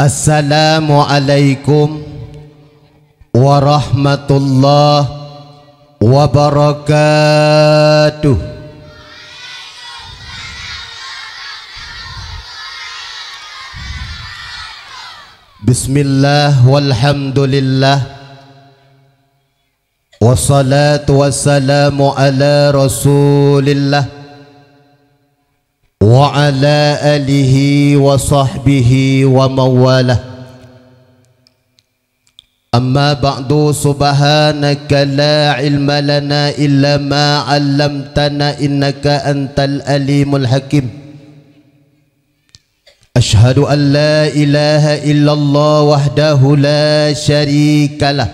Assalamualaikum warahmatullahi wabarakatuh. Bismillah walhamdulillah wassalatu wassalamu ala rasulillah wa ala alihi wa sahbihi wa mawalah. Amma ba'du, subhanaka la ilma lana illa ma 'allamtana innaka antal alimul hakim. Ashhadu an la ilaha illallah wahdahu la syarikalah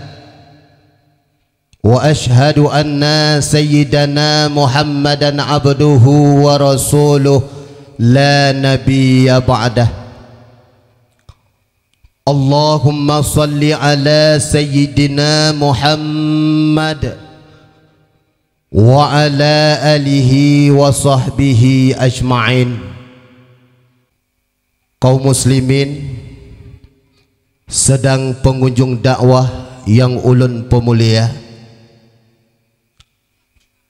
wa ashhadu anna sayyidana Muhammadan abduhu wa rasuluh la nabiyya ba'dah. Allahumma salli ala sayyidina Muhammad wa ala alihi wa sahbihi ajma'in. Kaum muslimin sedang pengunjung dakwah yang ulun pemulia,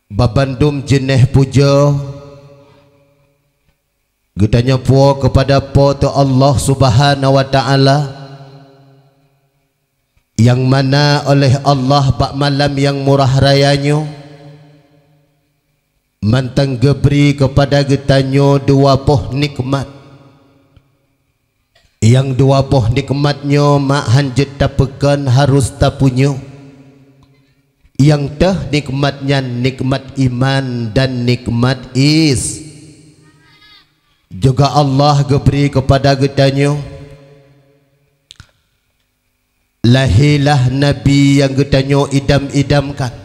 babandum jeneh puja getanya puo kepada poto Allah Subhanahu wa taala, yang mana oleh Allah bak malam yang murah rayanya mantang geberi kepada getanyo dua poh nikmat, yang dua poh nikmatnya mak hanjet tapekan harus tapunyo, yang teh nikmatnya nikmat iman dan nikmat is. Juga Allah geberi kepada getanyo lahilah Nabi yang getanyo idam-idamkan,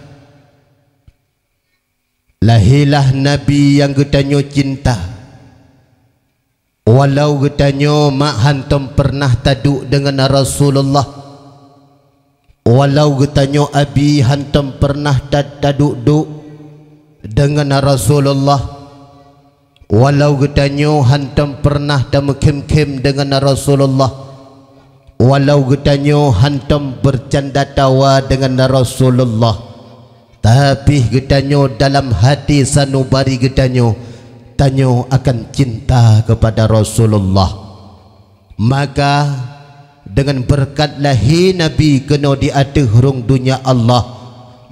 lahilah Nabi yang getanyo cinta, walau getanyo mak hantam pernah taduk dengan Rasulullah, walau getanyo abi hantam pernah taduk-duk dengan Rasulullah, walau getanyo hantam pernah tamekem-kem dengan Rasulullah, walau getanyo hantam bercanda tawa dengan Rasulullah, tapi getanyo dalam hati sanubari getanyo tanyo akan cinta kepada Rasulullah. Maka dengan berkat lahir Nabi kena diatur hurung dunia Allah,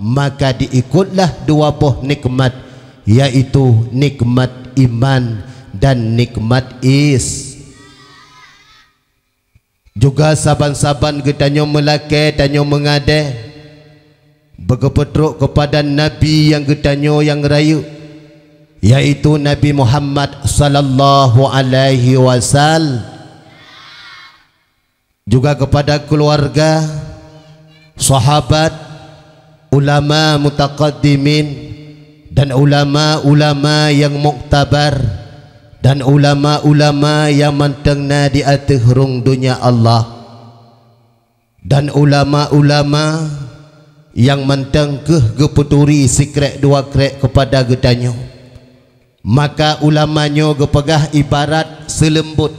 maka diikutlah dua poh nikmat, yaitu nikmat iman dan nikmat is. Juga saban-saban getanyo melake tanyo mengade berkepetruk kepada Nabi yang getanyo yang rayu, yaitu Nabi Muhammad sallallahu alaihi wasallam. Juga kepada keluarga, sahabat, ulama mutaqaddimin dan ulama-ulama yang muktabar, dan ulama-ulama yang mantengna di atas hurung dunia Allah, dan ulama-ulama yang manteng geputuri sikrek dua krek kepada getanyo. Maka ulamanya gepegah ibarat selembut,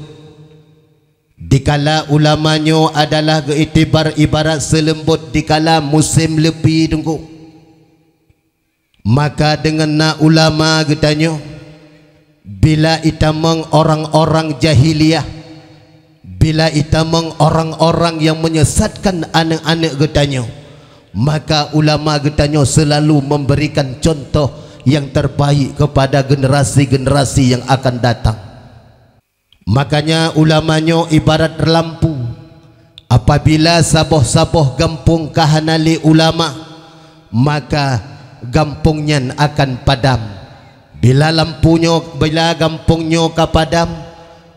dikala ulamanya adalah geitibar ibarat selembut dikala musim lepi tunggu. Maka dengan na ulama getanyo, bila itamang orang-orang jahiliyah, bila itamang orang-orang yang menyesatkan anak-anak getanyo, maka ulama getanyo selalu memberikan contoh yang terbaik kepada generasi-generasi yang akan datang. Makanya ulamanya ibarat lampu, apabila saboh-saboh gampung kahanali ulama, maka gampungnya akan padam. Bila lampunya, bila gampungnya kapadam,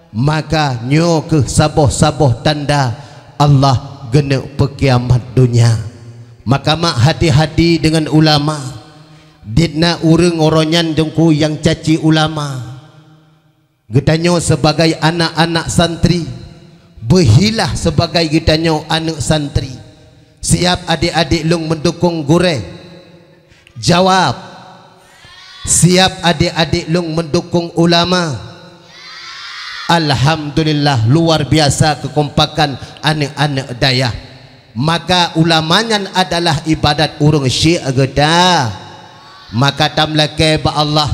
maka nyo ke saboh-saboh tanda Allah gena pekiamat dunia. Maka mak hati-hati dengan ulama. Ditna urang oronyan dengku yang caci ulama. Getanyo sebagai anak-anak santri, berhilah sebagai getanyo anak santri. Siap adik-adik lung mendukung gure? Jawab. Siap adik-adik lung mendukung ulama? Alhamdulillah luar biasa kekompakan anak-anak daya. Maka ulamanya adalah ibadat urung syik ageda. Maka tamlake ba Allah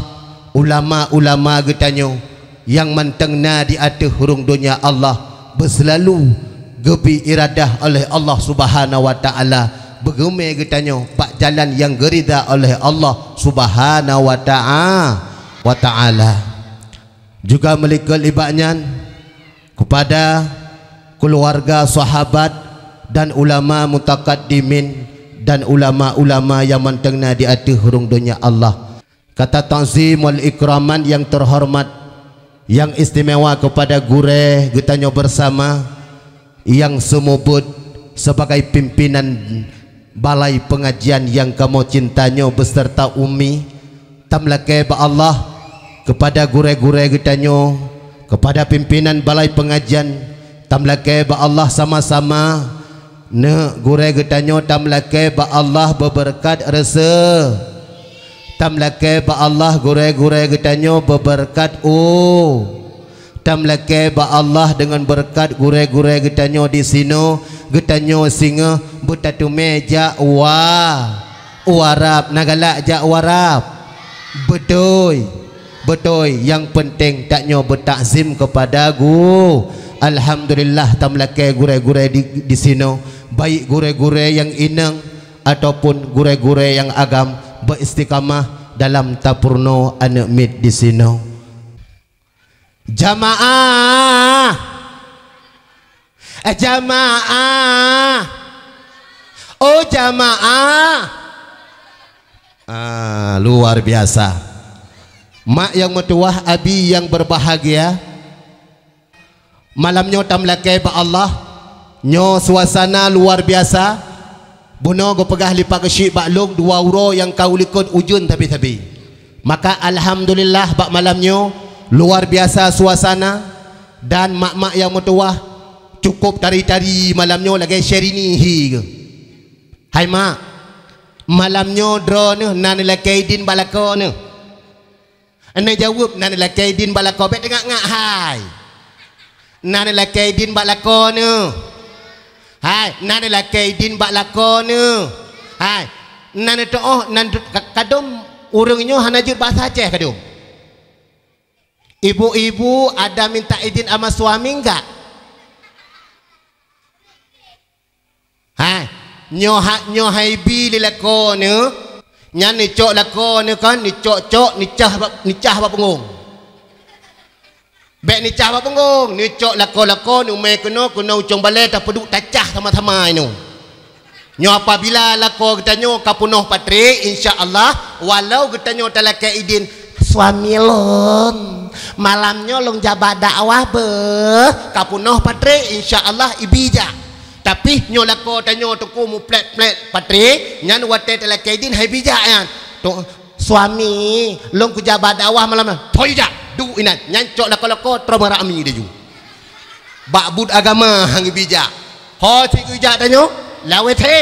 ulama-ulama getanyo yang mentengna di atas hurung dunia Allah berselalu gebi iradah oleh Allah Subhanahu wa taala, bergeme getanyo pak jalan yang gerida oleh Allah Subhanahu wa taala. Juga melikul ibadnya kepada keluarga sahabat dan ulama mutakaddimin dan ulama-ulama yang mentengna di atas hurung dunia Allah. Kata ta'zim wal ikraman yang terhormat yang istimewa kepada gure getanyo bersama yang semubut sebagai pimpinan balai pengajian yang kamu cintanya beserta umi. Tamlake ba Allah kepada gure-gure getanyo, kepada pimpinan balai pengajian. Tamlake ba Allah sama-sama ne gure getanyo. Tamlake ba Allah berberkat rasa. Tamlake ba Allah gure-gure getanyo berberkat tamlake ba Allah dengan berkat gure-gure getanyo di sino getanyo singa butatu meja warap nagalak ja warap betul yang penting taknyo bertakzim kepada Alhamdulillah tamlake gure-gure di sino, baik gure-gure yang inang ataupun gure-gure yang agam beristiqamah dalam tapurno anak mit di sino. Jamaah oh jamaah luar biasa. Mak yang metuah, abi yang berbahagia, malamnya tamlake ba Allah nyo suasana luar biasa. Buno go pegah lipat kesyik baklung 2 euro yang kau likut ujun tapi maka alhamdulillah bak malamnya luar biasa suasana. Dan mak-mak yang metuah cukup tari-tari malamnya lagi syerini ke. Hai mak, malamnya draw ni nan laki din balako ni. Ane jawab nan laki din balako bet ngak hai. Nan laki din balako ni. Hai, nan laki din balako ni. Hai, nan tu nan kadum urangnya hanajut bahasa Aceh kadum. Ibu-ibu ada minta izin sama suami enggak? Hai, nyohai bi lelako ni, nyan ni cok lako ni kan, ni cok nicah apa punggung. Bek nicah apa punggung, ni cok lako ni umai kena ucong balai tak peduk tacah sama-sama ini. Nyo apabila lako getanyo kapunoh patri, insya-Allah walau getanyo talaka izin suami lon malamnya long jabat dakwah kapunoh patri insyaallah ibija. Tapi nyo lako tanyo tuku mu plet patri nyan wate telakaidin hai bija yan tu suami long ku jabat dakwah malam toija du inan nyan cok lako tromara ami deju bak bud agama hang bija ho ti ku ja tanyo lawe the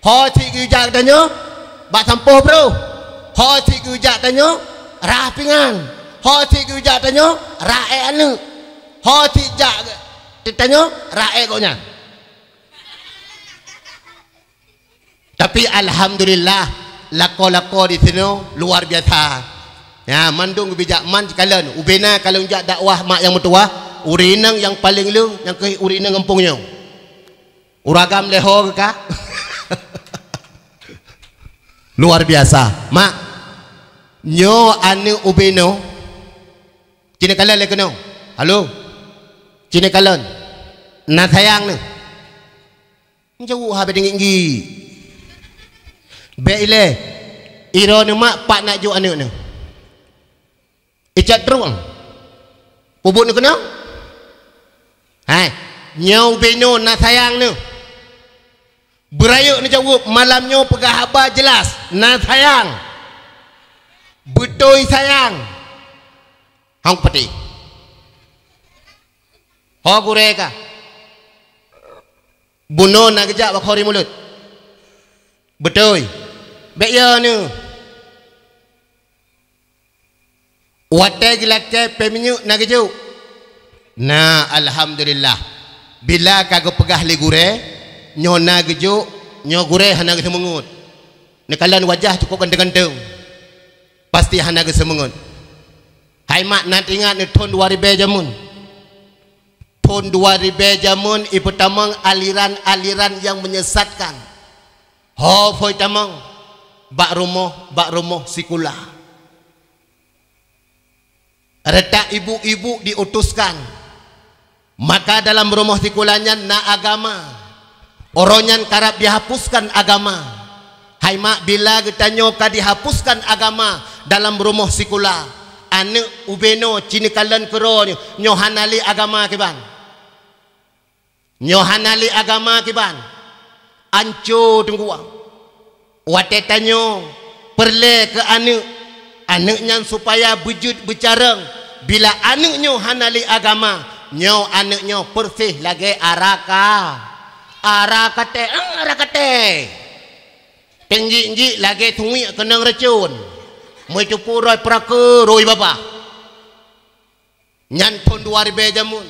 ho ti ku ja tanyo bak sampoh bro ho ti ku ja tanyo rapingan ho ti ku ja tanyo rae anu ho ti ja tanyo rae konya. Tapi alhamdulillah lako-lako di sini luar biasa. Ya mandung bijak man kalian ubena kalau jak dakwah mak yang metua urinang yang paling lu yang ke urinang ngempungnya. Uragam leho ke kak? Luar biasa. Mak nyo anu ubeno cina kalian le keno. Halo. Cina kalian. Na sayang ni. Jauh habis tinggi. Beile iro ni mak pak nak ju anu ni. Icat terung. Pubuk ni kena. Hai, nyau beno na sayang ni. Berayuk ni jawab malamnya pegah haba jelas na sayang. Betul sayang. Hang peti. Ho gureka. Buno nak kejak bakhori mulut. Betul. Baik ya ni. Wate gilake peminyu nak kejuk. Nah, alhamdulillah. Bila kagak pegah li gure, nyona gejuk, nyo gure hana ge semengut. Nekalan wajah cukup ganteng-ganteng. Pasti hana ge semengut. Hai mak nak ingat ni tahun 2000 jamun. Tahun 2000 jamun ibu tamang aliran-aliran yang menyesatkan. Ho foi tamang bak rumah sikulah. Retak ibu-ibu diutuskan. Maka dalam rumah sikulanya na agama. Oronyan karab dihapuskan agama. Hai mak bila kita nyoka dihapuskan agama dalam rumah sikula. Anak ubeno cini kalan kero nyohanali agama kiban. Nyohanali agama kiban. Anco tunggu. Wate tanyo perle ke anaknya supaya bujud bercareng. Bila anaknya hanali agama, nyo anaknya persih lagi arakate tinggi lagi tunggu kenang racun mai puroi prake roi bapa nyan pun 2000 jamun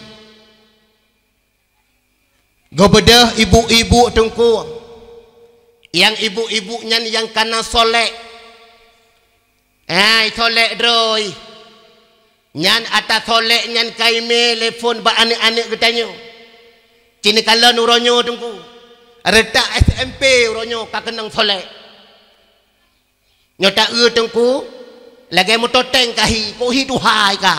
gobedah ibu-ibu tungku yang ibu-ibu nyan yang kana solek solek droi nyan atas solek nyan kaime telefon ba anak-anak getanyo cini kalan uronyo tungku retak SMP uronyo kakenang solek nyota tungku lagi motor tank kahi ko hi duhai ka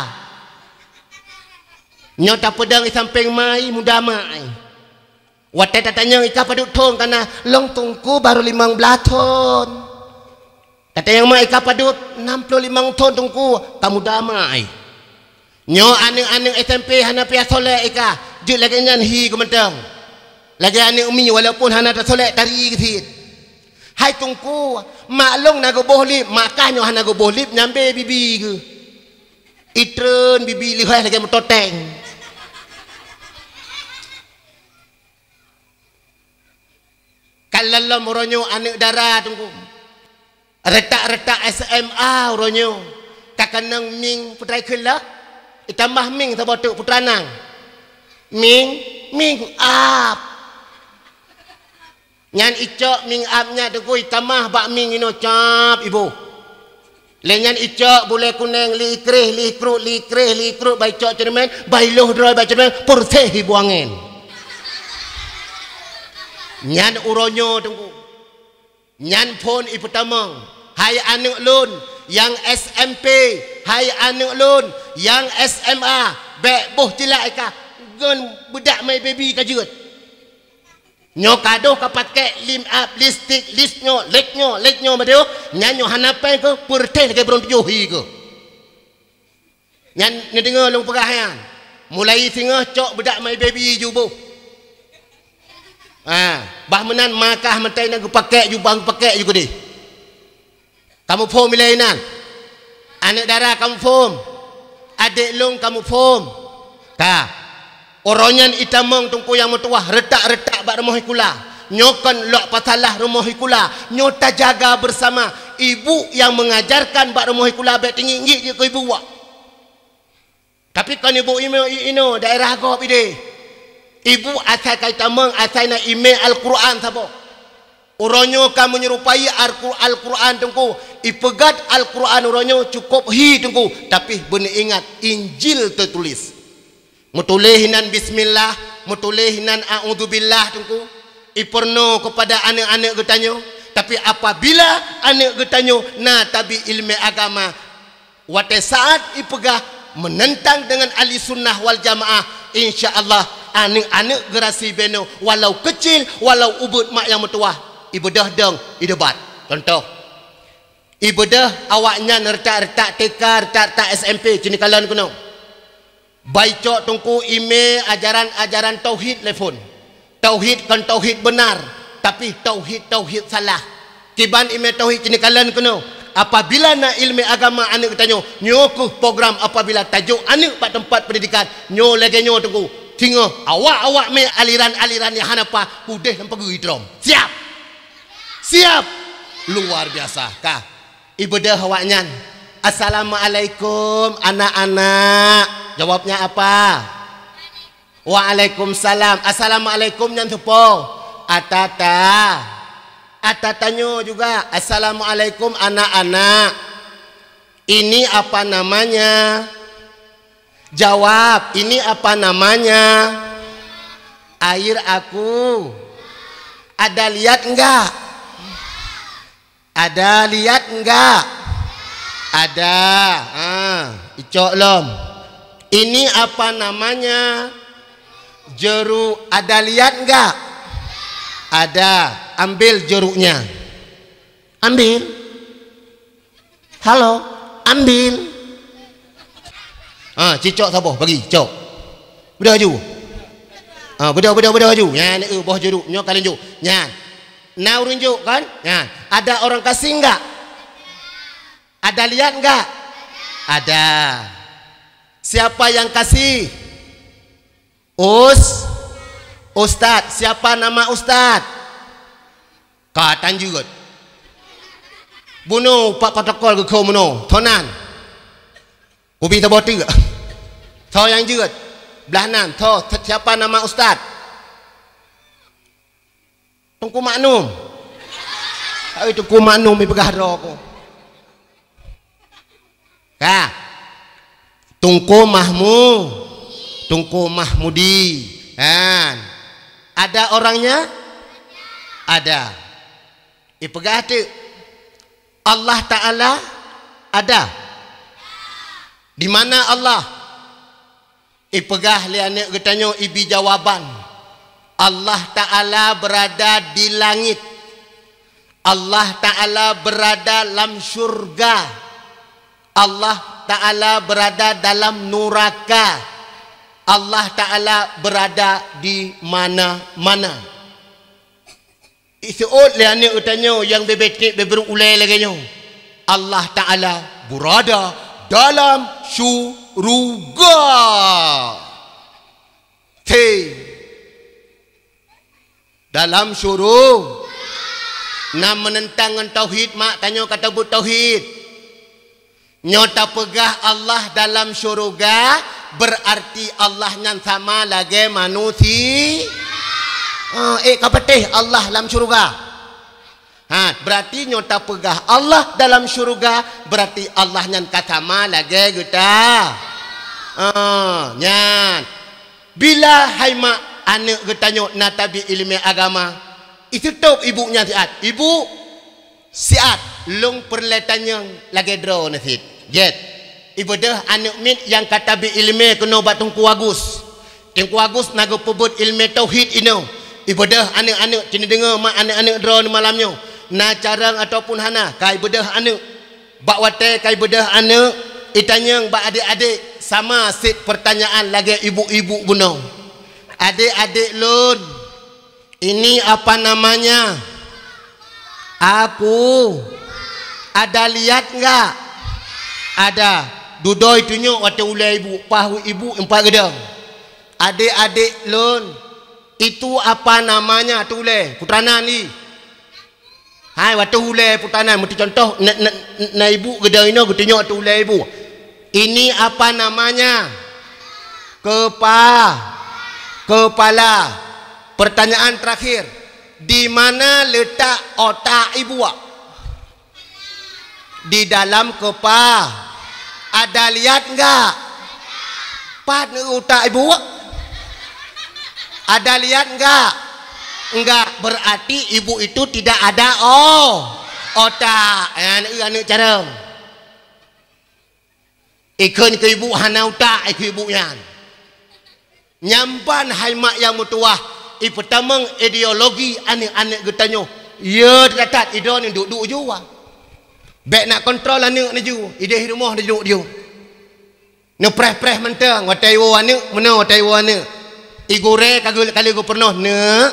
nyota pedang samping mai muda mai wate tatanya ika padut thong kana long tungku baru 15 ton kata yang mai ika padut 65 ton tungku kamu damai nyo anak-anak SMP hana pia solek ika jut lagi nyan hi kementang lagi anak umi walaupun hana tak solek tari kesit hai tungku maklong nago bohlip makanya hana go bohlip nyambe bibi ke itren bibi lihai lagi motor tank kalau moronyo anak darah tungku retak-retak SMA moronyo kakanang ming putrai kelah itambah ming sabotuk putranang ming up nyan icok ming upnya tungku itambah bak ming ino cap ibu lenyan icok boleh kuneng li ikrih bai cok cermen bai loh droi bai cermen purteh hibuangin nyan uronyo tunggu nyan pon ibu tamang hai anak lun yang SMP hai anak lun yang SMA bek boh tilak ika gun budak mai baby kajut nyo kado kapake lim up listik listnyo leknyo madeo nyanyo hanapai ke purteh ke beron johi ke nyan ngedengar long pegahan mulai tengah cok budak mai baby jubo bah menan makah mentai nak pakai jubang pakai juga deh kamu form milainan anak darah kamu form adik long kamu form oronyan itamong tungku yang mutuah retak-retak bak rumah ikula nyokan lok patalah rumah ikula nyota jaga bersama ibu yang mengajarkan bak rumah ikula bek tinggi dia ke ibu wak tapi kan ibu ino daerah agop ide ibu asal kaitamong asal na email Al-Quran sabo uronyo kamu menyerupai Al-Quran tungku ipegat Al-Quran uronyo cukup hi tungku tapi benar ingat Injil tertulis mutulehinan bismillah mutulehinan a'udzubillah tungku iperno kepada anak-anak getanyo tapi apabila anak getanyo na tabi ilmu agama wate saat ipegah menentang dengan ahli sunnah wal jamaah insyaallah anak-anak gerasi beno walau kecil walau ubud mak yang metuah ibadah dong idebat contoh ibadah awaknya nertak-retak TK retak-retak SMP cini kalan kuno baicok tungku ime ajaran tauhid telefon tauhid kan tauhid benar tapi tauhid salah kiban ime tauhid cini kalan kuno apabila na ilmu agama anak ketanyo nyokuh program apabila tajuk anak pak tempat pendidikan nyo lagi nyo tunggu tinggal awak me aliran-aliran yang hanapa udeh sampai gidrom siap luar biasa kah ibadah awaknya assalamualaikum anak-anak jawabnya apa Waalaikumsalam. Assalamualaikum nyan tupo. Atata. Atatanyo juga. Assalamualaikum anak-anak. Ini apa namanya? Jawab. Ini apa namanya? Air aku. Ada lihat enggak? Ada lihat enggak? Ada. Icok lom. Ini apa namanya? Jeruk. Ada lihat enggak? Ada. Ambil jeruknya. Ambil. Halo. Ambil. Cicok sabar bagi cok. Bedah ju. Bedah ju. Ya ni boh jeruk nyo kalian ju. Ya. Now runjuk kan? Ya. Ada orang kasih enggak? Ada lihat enggak? Ada. Siapa yang kasih? Ustad. Siapa nama Ustad? Katan juga. Bunuh pak protokol ke kau bunuh. Tonan. Ubi terboti ke? Tau yang juga. Belah nan. Tau siapa nama Ustad? Tungku maknum. Tungku maknum di pegah roko. Kah? Tungku Mahmudi. Kan? Ada orangnya? Ada. Ipegah tu. Allah Ta'ala ada. Di mana Allah? Ipegah liane getanyo ibi jawaban. Allah Ta'ala berada di langit. Allah Ta'ala berada dalam syurga. Allah Ta'ala berada dalam neraka. Allah Ta'ala berada di mana-mana. Isuut liane utanyo yang bebetik beberulai lagi nyo. Allah Ta'ala berada dalam syurga. Dalam syurga. Nak menentang tauhid mak tanyo kata but tauhid. Nyota pegah Allah dalam syurga berarti Allah yang sama lagi manusia. Kapatih Allah dalam syurga. Berarti nyota pegah Allah dalam syurga berarti Allah yang sama lagi kita. Nyan. Bila hai mak anak getanyo natabi ilmu agama. Itu top ibunya siat. Ibu siat long perletannya lagi draw nasit. Jet. Ibu dah anak mit yang kata bi ilmu kena bat Tungku Agus. Tungku Agus naga pebut ilmu tauhid ino. Ibu dah anak-anak kena dengar mak anak-anak draw ni malamnya. Na carang ataupun hana kai bedah anak. Bak wate kai bedah anak itanyang bak adik-adik sama sit pertanyaan lagi ibu-ibu buno. Adik-adik lun. Ini apa namanya? Aku. Ada lihat enggak? Ada. Dudoi tunjuk waktu ulai ibu, pahu ibu empat gedang. Adik-adik lun. Itu apa namanya tulai? Putana ni. Hai waktu ulai putana mesti contoh na ibu gedang ini tunjuk waktu ulai ibu. Ini apa namanya? Kepala. Pertanyaan terakhir, di mana letak otak ibu? Di dalam kepala. Ada lihat enggak? Pada otak ibu? Ada lihat enggak? Enggak, berarti ibu itu tidak ada otak. Anak cara. Ikut ke ibu hana otak ikut ibu yang. Nyampan hai mak yang mutuah. Pertama ideologi anak-anak getanyo. Ya terdapat ida ni duduk juga. Baik nak kontrol anak ni juga. Ida rumah dia duduk dia. Ni preh mentang watai wo anak, mana watai wo anak. Igore kali go pernah ne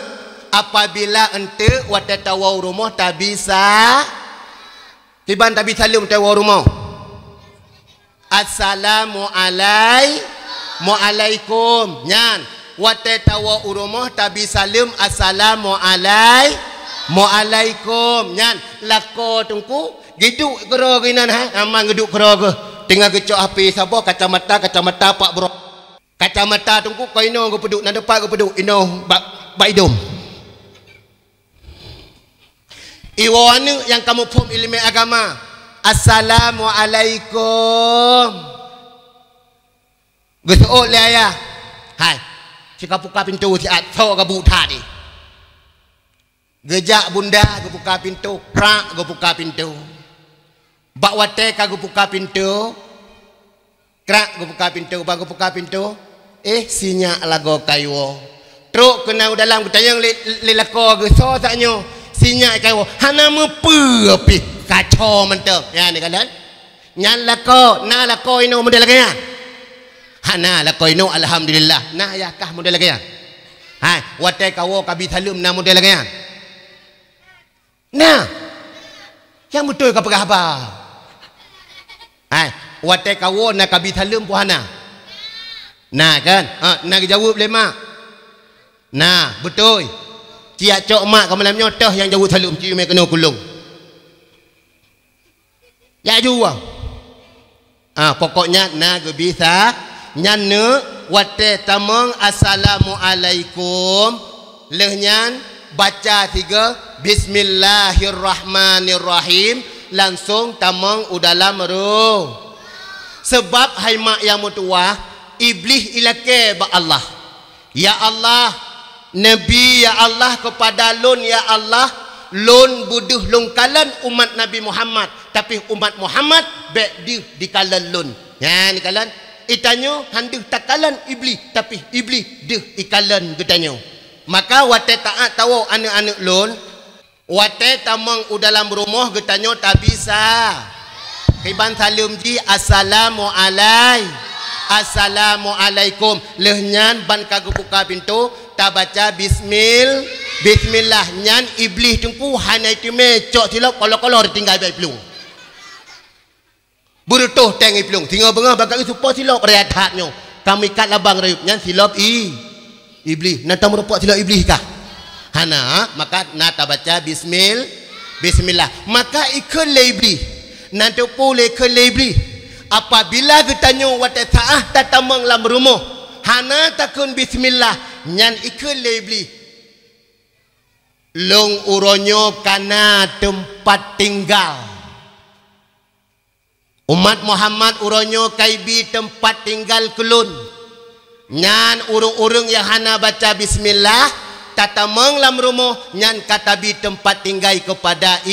apabila ente watai tawa rumah tak bisa. Tiban tak bisa lum tawa rumah. Assalamualaikum. Nyan. Watai tawa urumah tabi salim assalamualaikum. Nyan lako tungku gitu kero ginan amang geduk kero ke tengah gecok api sabo kacamata pak bro Kacamata tungku kau ino go peduk nan depan go peduk ino ba hidung. Iwana yang kamu faham ilmu agama. Assalamualaikum. Geso le ayah. Hai. Cika buka pintu siat so ga buta di. Gejak bunda go buka pintu, prak go buka pintu. Bak wate ka go buka pintu. Krak go buka pintu, bang go buka pintu. Sinya lago kayu. Truk kena dalam kutayang le lako geso taknyo. Sinya kayu. Hana mepe api kacau mentep. Ya ni kalian. Nyan lako, na lako ino model lagi ya. Hana lako ino alhamdulillah. Nah ya kah model lagi ya. Hai, wate kawo kabi thalum na model lagi ya. Nah. Yang betul ka pegah apa? Hai, wate kawo na kabi thalum puhana. Nah kan, nak jawab boleh mak. Nah betul. Ciak cok mak kau malam nyotoh yang jawab salum cium yang kena kulung. Ya juga. Pokoknya nak bisa nyane wate tamang assalamualaikum. Lehnyan baca 3 bismillahirrahmanirrahim langsung tamang udalam roh. Sebab hai mak yang mutuah iblis ilake ba Allah. Ya Allah, Nabi ya Allah kepada lun ya Allah, lun buduh lungkalan umat Nabi Muhammad, tapi umat Muhammad bek di kalan lun. Ya ni kalan. Itanyo handuh takalan iblis, tapi iblis deh ikalan getanyo. Maka wate taat tahu anak-anak lun, wate tamang udalam rumah getanyo tak bisa. Kiban salam ji assalamualaikum. Assalamualaikum. Lehnyan ban kagu buka pintu tak baca bismillah nyan iblis tungku hanai time cok silap kolor-kolor tinggal baik pelung. Berutuh tengi pelung tinggal bengah bakal supaya silap rehatnya. Kami kat labang rayup nyan silap iblis. Nata merupak silap iblis kah? Hana maka nata baca bismillah. Maka ikut iblis. Nanti pulih ke iblis. Apabila getanyo wate taah tatamang lam rumah hana takun bismillah nyan ikut lebli long uronyo kana tempat tinggal umat Muhammad uronyo kaibi tempat tinggal kelun nyan urung-urung yang hana baca bismillah tatamang lam rumah nyan katabi tempat tinggal kepada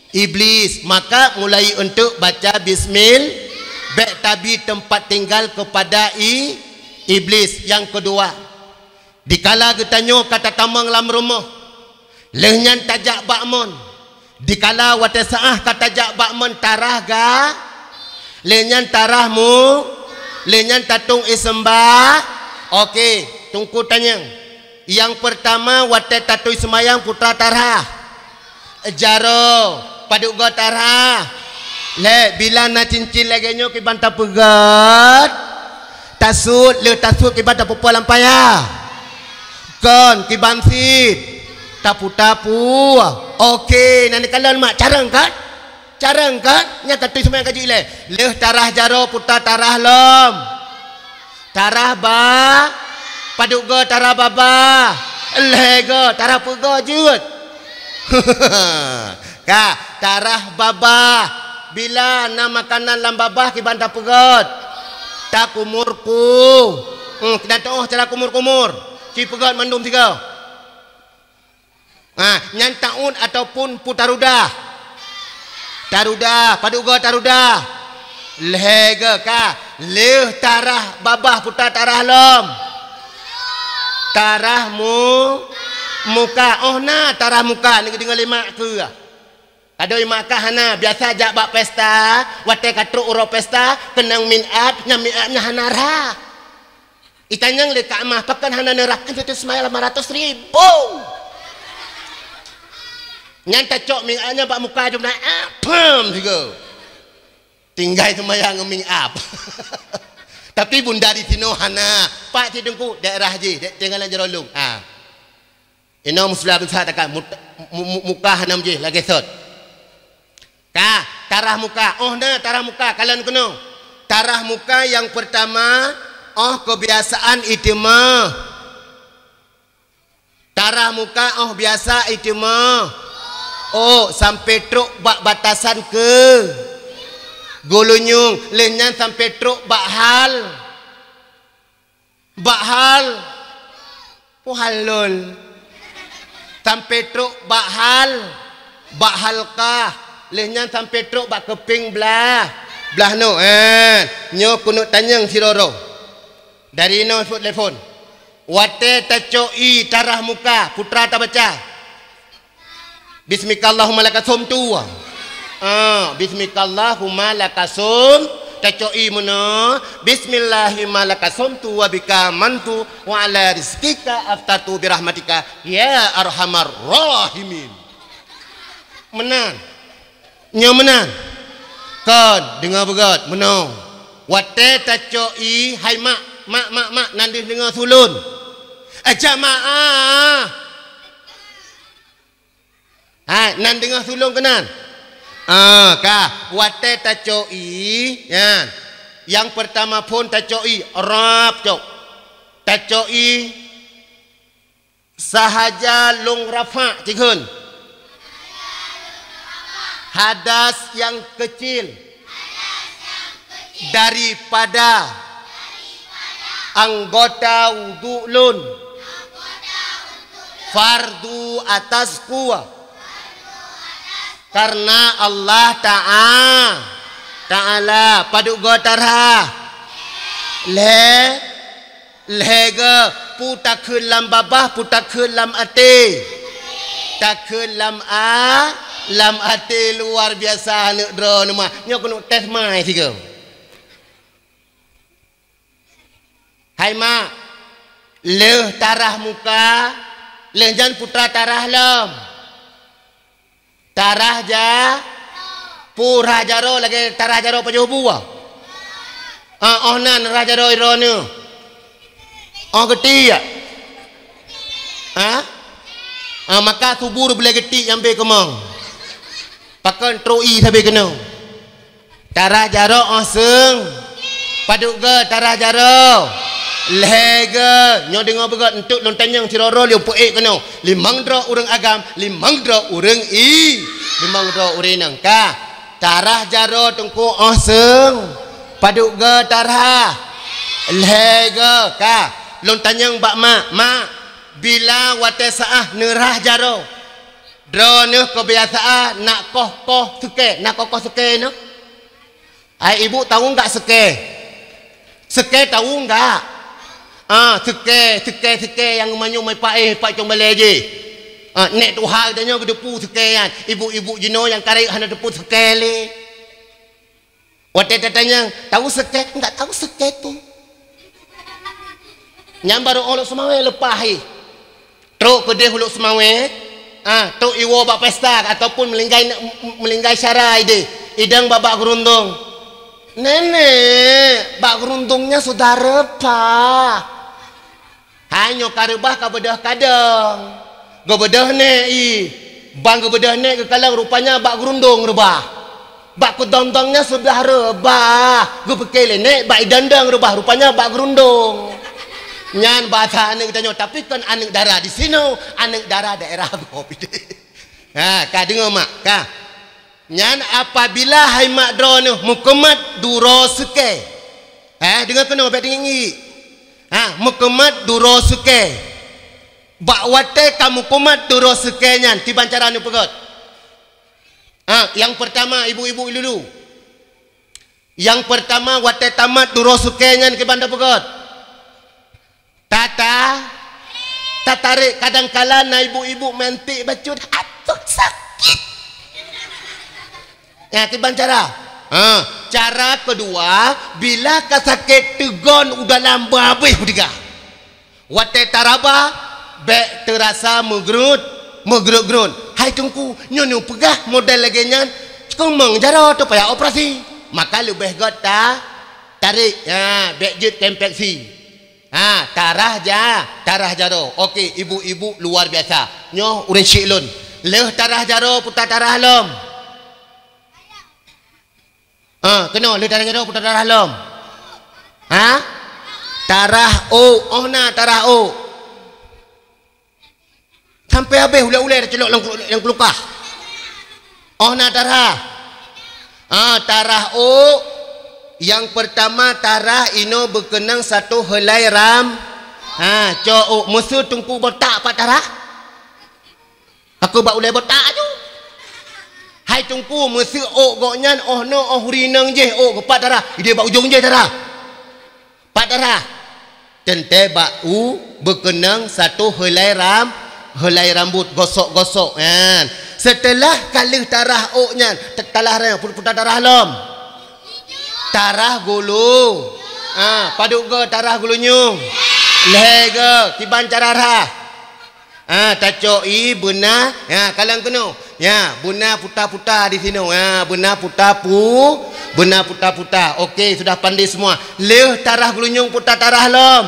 iblis. Maka mulai untuk baca bismillah bek tabi tempat tinggal kepada iblis. Yang kedua, dikala getanyo kata tamang lam rumah lehnyan tajak bakmon, dikala wate saah kata jak bakmon tarah ga lehnyan tarahmu lehnyan tatung isembah. Okey, tungku tanya. Yang pertama wate tatui semayang putra tarah jaro paduk go tarah le bila na cincin lagi nyo ki banta pegat tasut ki banta popo lampaya kon ki bansit tapu okey nanti kalian mak carang kan nya tatui semua kaji le tarah jaro putra tarah lom tarah ba paduk go tarah baba le go tarah pugo jut ka tarah babah bila na makanan lam babah ki banta pegot tak kumurku kita tahu cara kumur ci pegot mandum 3 nyan taun ataupun putaruda taruda paduga taruda lehega ka leh tarah babah putar tarah lom tarahmu muka na tarah muka ni dengan lima ke kadoi makah hana biasa jak bak pesta wate katruk uro pesta kenang minat nya hanara itanyang le kamah pakan hana nerah itu semaya 500,000 nyanta cok minatnya bak muka jumna apam juga tinggal semaya ngeming ap tapi bunda di sini hana pak cidengku daerah je tinggalan jerolong ino muslah besar dekat muka hanam je lagi sot ka tarah muka na tarah muka kalian kena tarah muka yang pertama oh kebiasaan itu mah. Darah muka oh biasa itu mah. Oh sampai truk bak batasan ke Gulunyung lenyan sampai truk bak hal. Bak hal. Puhalul. Sampai truk bak hal. Bak halkah. Lenyan sampai truk bak keping belah. Belah no nyo kunut tanyang si Roro dari no sebut telefon wate tacoi tarah muka putra tak baca bismikallahumma lakasum tu bismikallahumma lakasum tacoi muno bismillahirrahmanirrahim tu wa bika mantu wa ala rizkika aftatu birahmatika ya arhamar rahimin menang nyo menang kan dengar begat menang wate tacoi hai mak nanti dengar sulun jamaah hai nan dengar sulun kenan ka wate tacoi ya yang pertama pun tacoi rap cok tacoi sahaja lung rafa cikun hadas yang kecil daripada anggota wudu lun fardu atas kuah karena Allah Ta'ala paduk gotarha lege putak lam babah putak lam ate tak lam hati luar biasa nak draw nama nyo kena test mai tiga hai mak leh tarah muka leh jan putra tarah lam tarah ja pura jaro lagi tarah jaro pajuh buah nan rajaro irone geti ya maka tubur boleh geti sampai kemang pakan troi sampai kena tarah jaro oseng paduk ke tarah jaro lege nyo dengar begat untuk lontanyang ciroro liu puik kena limang dra urang agam limang dra urang limang dra urang nangka tarah jaro tengku oseng paduk ke tarah lege ka lontanyang bak mak bila wate saah nerah jaro drone kebiasaan nak koh suke nak koh suke no ai ibu tahu enggak suke tahu enggak suke yang manyu mai pak cong bale je nek tu hal danyo gedepu suke yan ibu-ibu jino yang karek hana depu suke le wate tatanya tahu suke enggak tahu suke tu nyambar olok semawe lepah truk kedeh olok semawe tu iwo bak pesta ataupun melinggai syarai deh idang babak gerundung nenek bak gerundungnya sudah repah hanya karubah ka bedah kadang gebedah ne bang gebedah ne ke kalang rupanya bak gerundung rebah bak kedondongnya sudah rebah gebekele ne bak idandang rebah rupanya bak gerundung nyan bahasa anak kita tapi kan anak darah di sini anak darah daerah kopi ka dengar mak ka nyan apabila hai mak drone mukemat duro suke dengar kena baik tinggi mukemat duro suke bak wate kamu kumat duro suke nyan tiban cara nu pegot yang pertama ibu-ibu dulu yang pertama wate tamat duro suke nyan ke banda pegot tarik kadang-kala na ibu-ibu mentik bacut atuk sakit ya tiban cara cara kedua bila ka sakit tegon udah lambah habis budiga wate taraba be terasa megrut hai tungku nyonya pegah model lagi nyan kemeng jaro tu payah operasi maka lebih got tarik be jut tempeksi tarah jaro okey ibu-ibu luar biasa nyo urang syiklun leh tarah jaro putar tarah lom kena leh tarah jaro putar tarah lom Tarah o, na tarah o. Sampai habis ulai-ulai dah celok yang kelupah. Na tarah. Tarah o. Yang pertama tarah ino berkenang satu helai ram. Cok musuh tungku botak pak tarah. Aku bak ulai botak tu. Hai tungku musuh goknyan no rinang je kepak tarah. Dia bak ujung je tarah. Pak tarah. Tente bak berkenang satu helai rambut gosok-gosok kan. Setelah kalih tarah nyan talah ram putar tarah lom. Tarah gulu. Paduk ke tarah gulunyung. Leh ke kiban cararah. Tacoi benar. Kalang kena. Ya, benar putar-putar di sini. Benar putar-putar. Okey, sudah pandai semua. Leh tarah gulunyung putar tarah lom.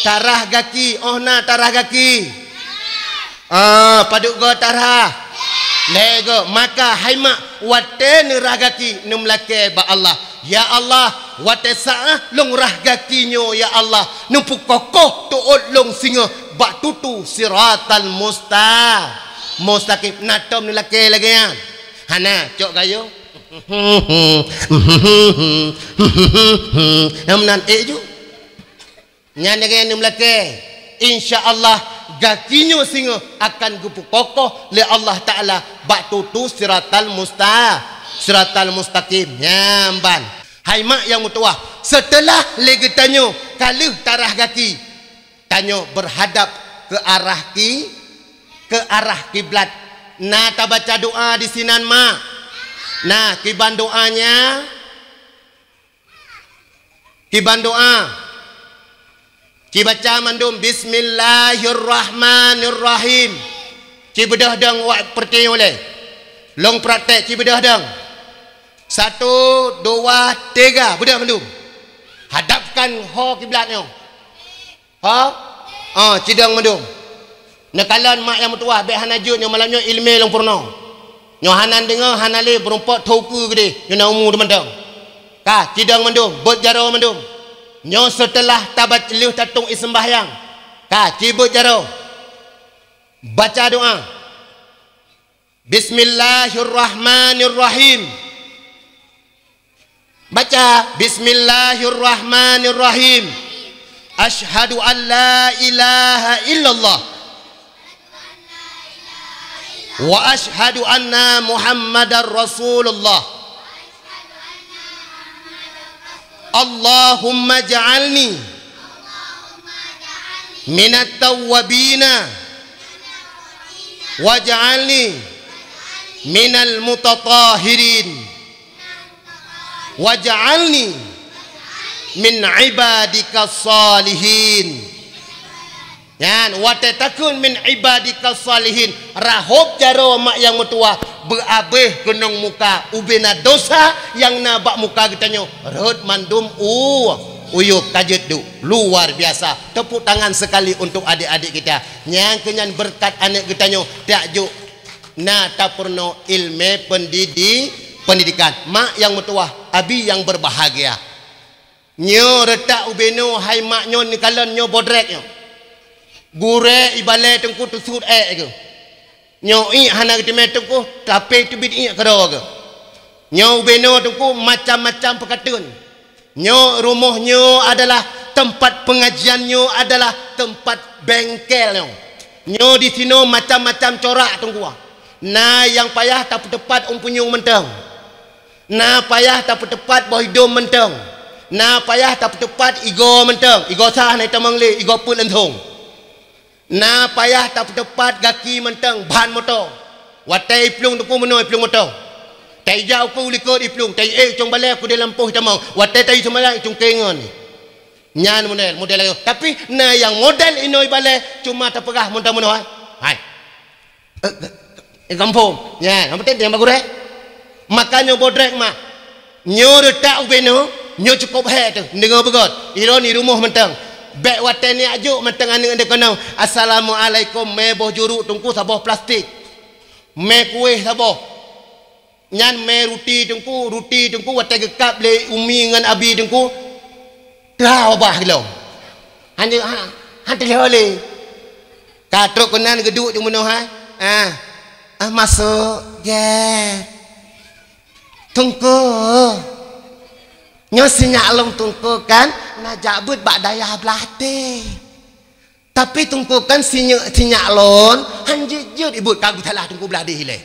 Tarah gaki. Na tarah gaki. Paduk ke tarah. Leh ke maka haimak wate nerah gaki numlake ba Allah. Ya Allah, wate sa'ah long rah gakinyo ya Allah. Numpu kokoh tuot long singa bak tutu siratal mustaqim. Natom ni laki lagi ya. Hana cok gayo. Namnan ju. Nyan lagi num laki. Insya-Allah gakinyo singa akan gupu kokoh le Allah Taala bak tutu siratal mustaqim. Nyamban. Hai mak yang mutuah, setelah legi tanyo kalih tarah kaki, tanyo berhadap ke arah kiblat. Nah, ta baca doa di sinan mak. Nah, kiban doanya. Kiban doa. Ki baca mandum bismillahirrahmanirrahim. Ki bedah dang wak percaya oleh. Long praktek ki bedah dang. 1, 2, 3 bedah mandum. Hadapkan kiblatnya. Cidang mandum. Nekalan mak yang mutuah be hanajut yang malamnya ilmu long purno. Nyo hanan dengar hanale berumpat tauku gede. Nyo na umur mandang. Cidang mandum, bot jaro mandum. Nyo setelah tabat lih tatung isembahyang. Cibut jaro. Baca doa. Bismillahirrahmanirrahim. Baca bismillahirrahmanirrahim. Asyhadu an la ilaha illallah wa asyhadu anna Muhammadar Rasulullah. Allahumma ja'alni minat tawwabina waj'alni minal mutatahirin waj'alni min ibadikas salihin. Yan wate takun min ibadikas salihin. Rahob jaro mak yang mutua berabeh kenong muka ubena dosa yang nabak muka getanyo rod mandum uyuk kajet du luar biasa. Tepuk tangan sekali untuk adik-adik kita yang kenyan berkat anak getanyo tak juk na tapurno ilmu pendidikan. Mak yang mutua abi yang berbahagia. Nyo retak ubeno hai mak nyo ni kalan nyo bodrek nyo. Gure ibale tengku tusut ke. Nyo hana ketime tengku tapi tu bid kado ke. Nyo ubeno tengku macam-macam perkatun. Nyo rumah nyo adalah tempat pengajian nyo adalah tempat bengkel nyo. Nyo di sino macam-macam corak tengku. Nah yang payah tak tepat umpunyung mentang. Nah payah tak tepat boh hidung mentang. Nah payah tak tepat igo mentang. Igo sah naik tamang le, igo pun lentung. Nah payah tak tepat gaki mentang bahan motor. Watai iplung tu pun menoi iplung motor. Tai jau ku likut iplung, tai cung balai aku dalam poh tamang. Watai tai semalang cung kengon. Nyan model lagi. Tapi nah yang model inoi balai cuma terperah muntah menoi. Hai. Kampung. Ya, yang penting yang bagus rek. Makanya bodrek mak. Nyo retak ubeno, nyo cukup he tu. Dengar begot. Iro ni rumah mentang. Bek watan ni ajuk mentang ane ande kenau. Assalamualaikum me boh juruk tungku saboh plastik. Me kuih saboh. Nyan me ruti tungku watan gekap le umi ngan abi tungku. Dah obah gelo. hanya hantar oleh katrok kenan geduk di mana masuk tunggu nyo sinyak long tunggu kan nak jabut bak daya belate tapi tunggu kan sinyak lon hanjut ibu kagu salah tunggu belade hilai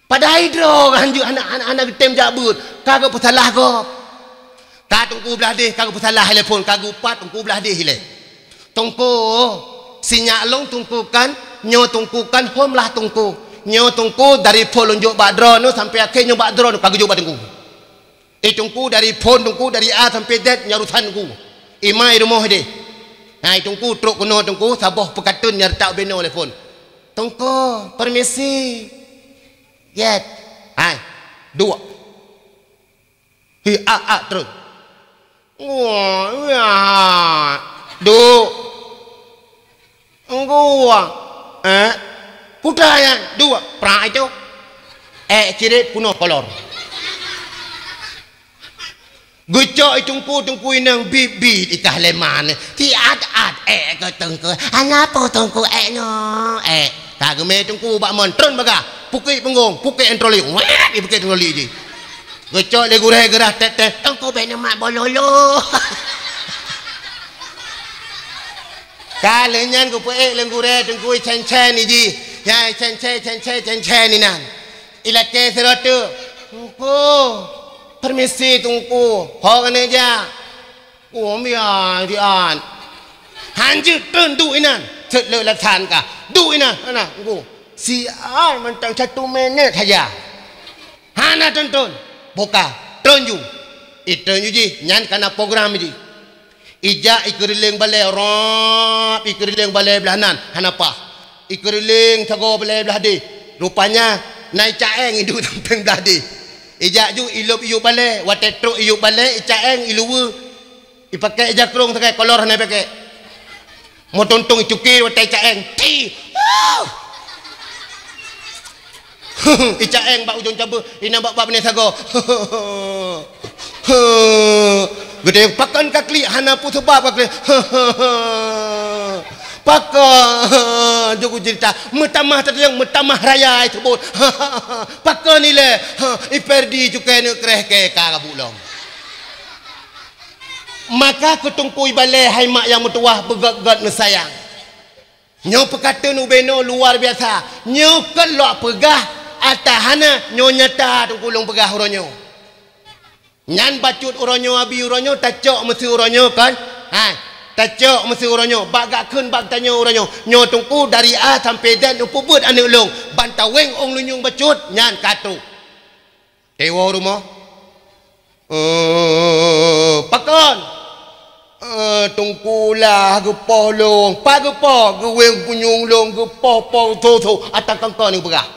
pada hidro hanjut anak tem jabut kagu salah go ka tunggu belade kagu salah telefon kagu pat tunggu belade hilai tunggu sinyak long tunggu kan nyo tunggu kan hom lah tunggu nyo tunggu dari phone unjuk bak drone sampai akhir nyo bak drone kagu jumpa tunggu tunggu dari phone tunggu dari A sampai Z nyarusan tunggu imai rumah dia tunggu truk kuno tunggu sabah pekatun nyertak beno telefon tunggu permisi yet dua terus dua putanya dua pra itu cirit puno kolor gucok tungku inang bibit ikah leman ti ad ke tungku apa tungku no kageme tungku bak montron baga pukul punggung pukul entroli pukul entroli je gucok le gureh gerah tet tungku beno mak bololo kalenyan ku lenggure tungku chen ni ji ya chen ni nan ilate serotu tungku permisi tungku ho kene ja mia dian hanjut tun du inan cet le latan ka du inan ana tungku si mentang 1 minit saja hana tonton boka tonju itu ji nyan kana program ji ija ikeriling balai rop ikeriling balai belahanan hanapa ikeriling tago balai belahdi rupanya naik caeng hidup tentang belahdi ija ju ilup iyu balai watetro iyu balai caeng iluwe ipakai ija kerung pakai kolor na pakai mau tontung icuki watai caeng ti icaeng bak ujung cabu ina bak benih sago gede pakan kakli hana putu bab kakli pakan jogo cerita metamah terjang metamah raya itu bot pakan ni le iperdi cukai ne kreh ke kabulong maka ketungkui balai hai mak yang metuah begat-gat nesayang nyo pekatun ubeno luar biasa nyo kelok pegah atahana nyo nyata tungkulung pegah uronyo nyan bacut uronyo abi uronyo tacok mesti uronyo kan tacok mesti uronyo bak gakun bak tanya uronyo nyo tungku dari A sampai Z upu but ane ulung bantaweng ong lunyung bacut nyan katu tewa rumah pakon tungkulah gepoh long pak gepoh geweng punyung long gepoh poh to atak kangkon ni begah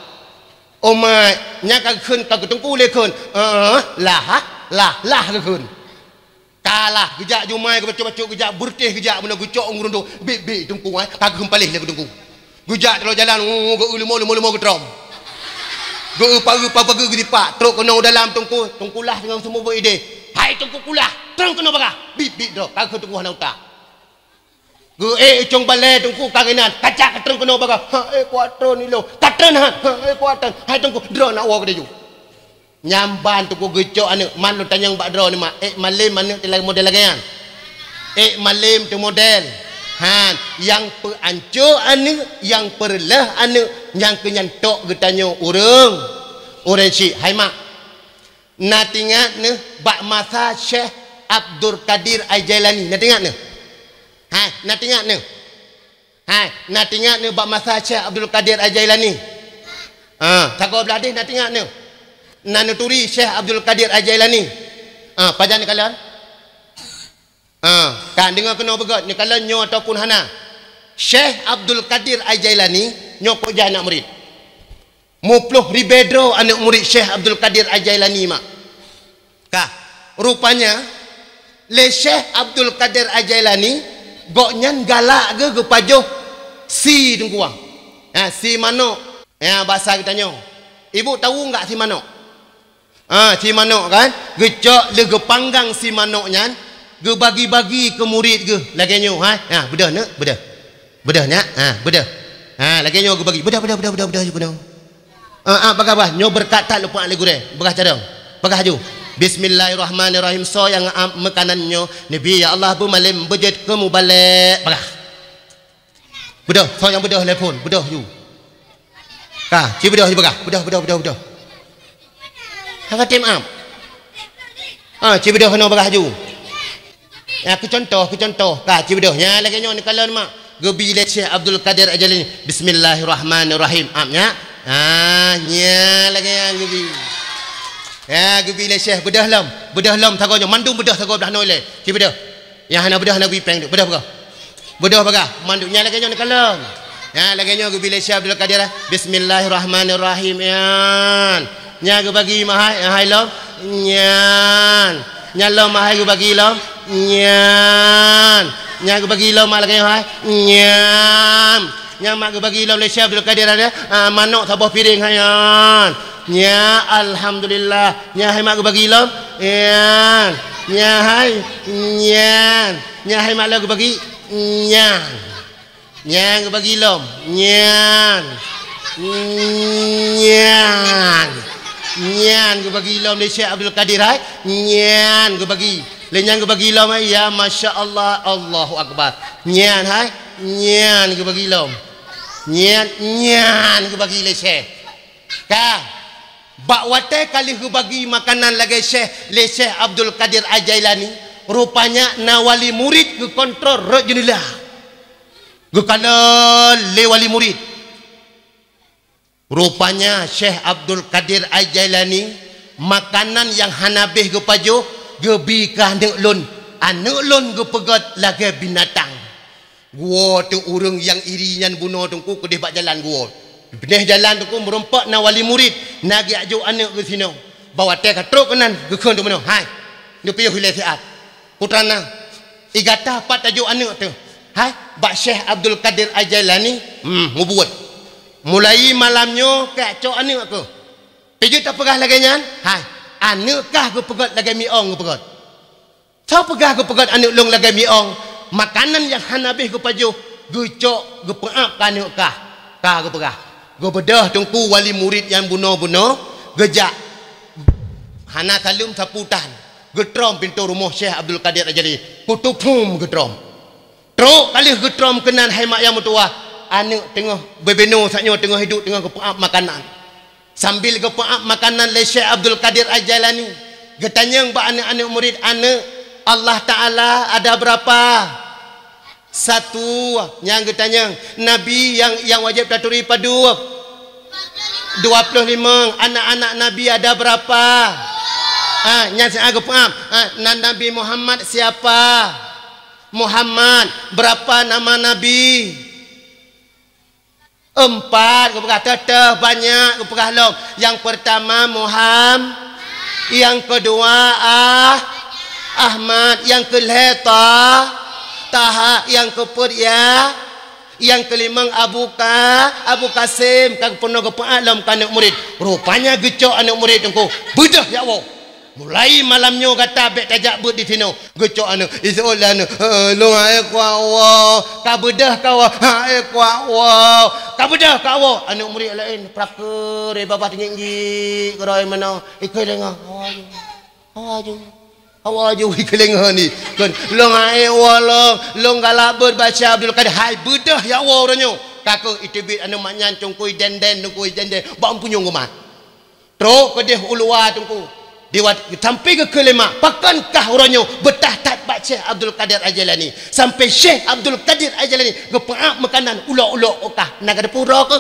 omai nyak kun kag tungku le kun lah ke kun kalah gejak jumai ke bacuk gejak bertih gejak benda gucok ngurundo bib tungku kagum palih le tungku gejak kalau jalan ge ulimo ke trom ge pagi ge dipak truk kena dalam tungkulah dengan semua ide hai tungku kulah terang kena baga bib do kagum tungku hana utak ge cong balai tungku kagenan kacak terang kena baga kuatron ni lo katren kuatron hai tungku drone nak wa ke deju nyamban tu ko gecok ane man lu tanyang bak draw ni mak malim ane telah model lagi kan malim tu model yang perancu ane yang perlah ane yang kenyantok getanyo urang si hai mak na tingat ne bak masa Syekh Abdul Qadir Al-Jailani na tingat ne na tingat ne na tingat ne bak masa Syekh Abdul Qadir Al-Jailani tago beladih na tingat ne nanuturi Syekh Abdul Qadir Al-Jailani pajan ni kalian kan dengar kena begat ni kalian nyo ataupun hana Syekh Abdul Qadir Al-Jailani nyo ko jah anak murid mupluh ribedro anak murid Syekh Abdul Qadir Al-Jailani mak rupanya le Syekh Abdul Qadir Al-Jailani goknyan galak ke pajoh si tungguang si manok bahasa kita nyo ibu tahu enggak si manok si manok kan gecok lega panggang si manoknya ge bagi-bagi ke murid ge laganya ha bedah nak bedahnya bedah laganya ge bagi bedah bagah nyo berkata lupa le gure bagah cadang bagah ju bismillahirrahmanirrahim so yang makanannya nabi ya Allah bu malim bejet ke mubalik bagah bedah so yang bedah telefon bedah ju ci bedah bagah bedah hang tim am ci bedah no bagah ju aku contoh ci bedah nya lagi nyo ni kalon mak gebi le Syekh Abdul Qadir Ajalani bismillahirrahmanirrahim amnya nya lagi yang gebi gebi le Syekh bedah lam tagonya mandung bedah tago belah nole ci bedah yang hana bedah nak peng bedah bagah mandungnya lagi nyo ni kalon lagi nyo gebi le Syekh Abdul Qadir bismillahirrahmanirrahim nya ge bagi mahai hai lam nya lam mahai ge bagi lam nya ge bagi lam lagi hai nya mak ge bagi lam le Syekh Abdul Qadir ada manok tabah piring hayan nya alhamdulillah nya hai mak ge bagi lam nya hai mak le ge bagi nya ge bagi lam nyan ge bagi lam le Syekh Abdul Qadir hai nyan ge bagi le nyan ge bagi lam ya masyaallah Allahu akbar nyan hai nyan ge bagi lam nyan ge bagi le Syekh ka bak wate kali ge bagi makanan lagi le Syekh Abdul Qadir Ajailani rupanya nawali murid ge kontrol rajulillah ge kana le wali murid rupanya Syekh Abdul Qadir Ajailani makanan yang hanabih ge pajo gebi ka anak lun ge pegat lagi binatang gua tu urang yang irian bunuh tungku kedih bak jalan gua benih jalan tungku merempak na wali murid nagi ajo anak ke sino bawa te ka truk kanan ge khon tu mano hai ni piyo hilai fiat putrana igata pat ajo anak tu hai bak Syekh Abdul Qadir Ajailani ngubuat mulai malamnya kak cok anak aku pijut tak pegah lagi nyan hai anak kah aku pegat lagi miong aku pegat so pegah aku pegat anak long lagi miong makanan yang hanabih aku pajuh aku cok aku peap ke anak kah aku pegah aku bedah tungku wali murid yang bunuh gejak hana kalum saputan getrom pintu rumah Syekh Abdul Qadir Ajalani kutupum getrom truk kali getrom kenan hai mak yang mutua anak tengah berbeno saknya tengah hidup tengah kepaap makanan sambil kepaap makanan le Syekh Abdul Qadir Ajailani getanyang ba anak-anak murid anak Allah Taala ada berapa satu yang getanyang nabi yang wajib taturi padu 25 anak-anak nabi ada berapa yang saya kepaap Nabi Muhammad siapa Muhammad berapa nama nabi 4 kata banyak long. Yang pertama Muhammad, yang kedua Ahmad, yang kelihatan Taha, yang keempat yang kelima Abu Kasim kang penuh kepalam anak murid rupanya gecok anak murid tengku bedah ya Allah mulai malamnya kata bek tajak but di sini gecok anak isolan long ai kwa ka bedah ka ka bedah ka anak murid lain prakeur babah tinggi keroi mana ikoi dengar awaju ikelengah ni kan long ai long galabut baca Abdul Qadir hai bedah ya Allah orangnya kakak itibit anu manyan cungkui denden bang punyung rumah tro kedeh ulua tungku diwat sampai ke kelima pakankah orangnya betah tak baca Abdul Qadir Ajailani sampai Syekh Abdul Qadir Ajailani gepaak makanan ulok-ulok okah nak ada pura ke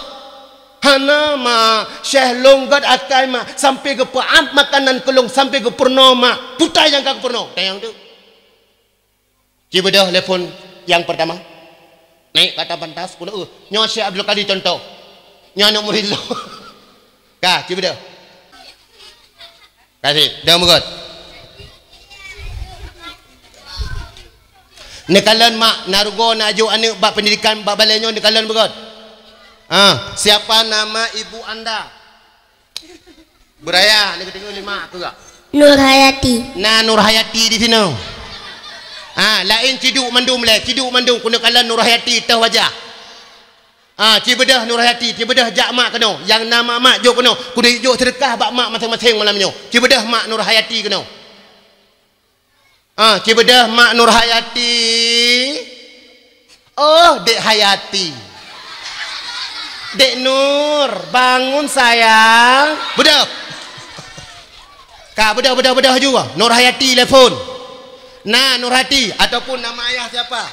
hana ma Syekh longgat akai ma sampai gepaak makanan kelong sampai ke purnama putai yang kak purno tayang tu cibedah telefon yang pertama naik kata pantas pula nyo Syekh Abdul Qadir contoh nyo anak murid lo kah cibedah kasih dah mugot nekalan mak narugo naju anak bak pendidikan bak balenyo nekalan mugot siapa nama ibu anda beraya ni ketinggal lima tu gak Nur Hayati nah Nur Hayati di sini Lain ciduk mendung le, ciduk mendung kuna kala Nur Hayati tah wajah. Cibedah Nur Hayati, cibedah jak mak kena. Yang nama mak jok kena. Kuda jok sedekah bak mak masing-masing malam nyo. Cibedah mak Nur Hayati kena. Cibedah mak Nur Hayati. Oh, Dek Hayati. Dek Nur, bangun sayang. Bedah. Kak, bedah juga. Nur Hayati telefon. Nah, Nur Hayati ataupun nama ayah siapa?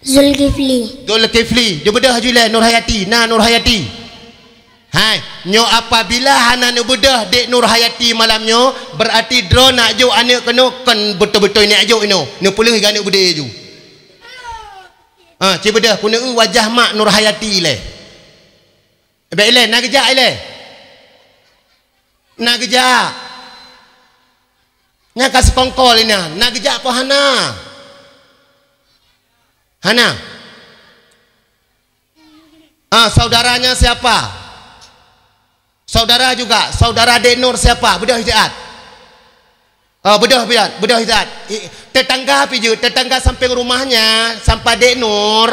Zulkifli. Dia bedah juga Nur Hayati. Nah, Nur Hayati. Hai, nyo apabila hana nu bedah Dek Nur Hayati malamnyo, berarti drone nak jo anak kena kan betul-betul ni ajo ino. Nu pulang gana bedeh ju. Cik bedah kuna wajah mak Nur Hayati le. Baik le, nak kejak le. Nak kejak. Nya kas kongkol ini. Nak kejak apa hana? Hana. Saudaranya siapa? Saudara juga. Saudara Dek Nur siapa? Bedah Hidayat. Bedah Hidayat. Tetangga api je. Tetangga sampai rumahnya. Sampai Dek Nur.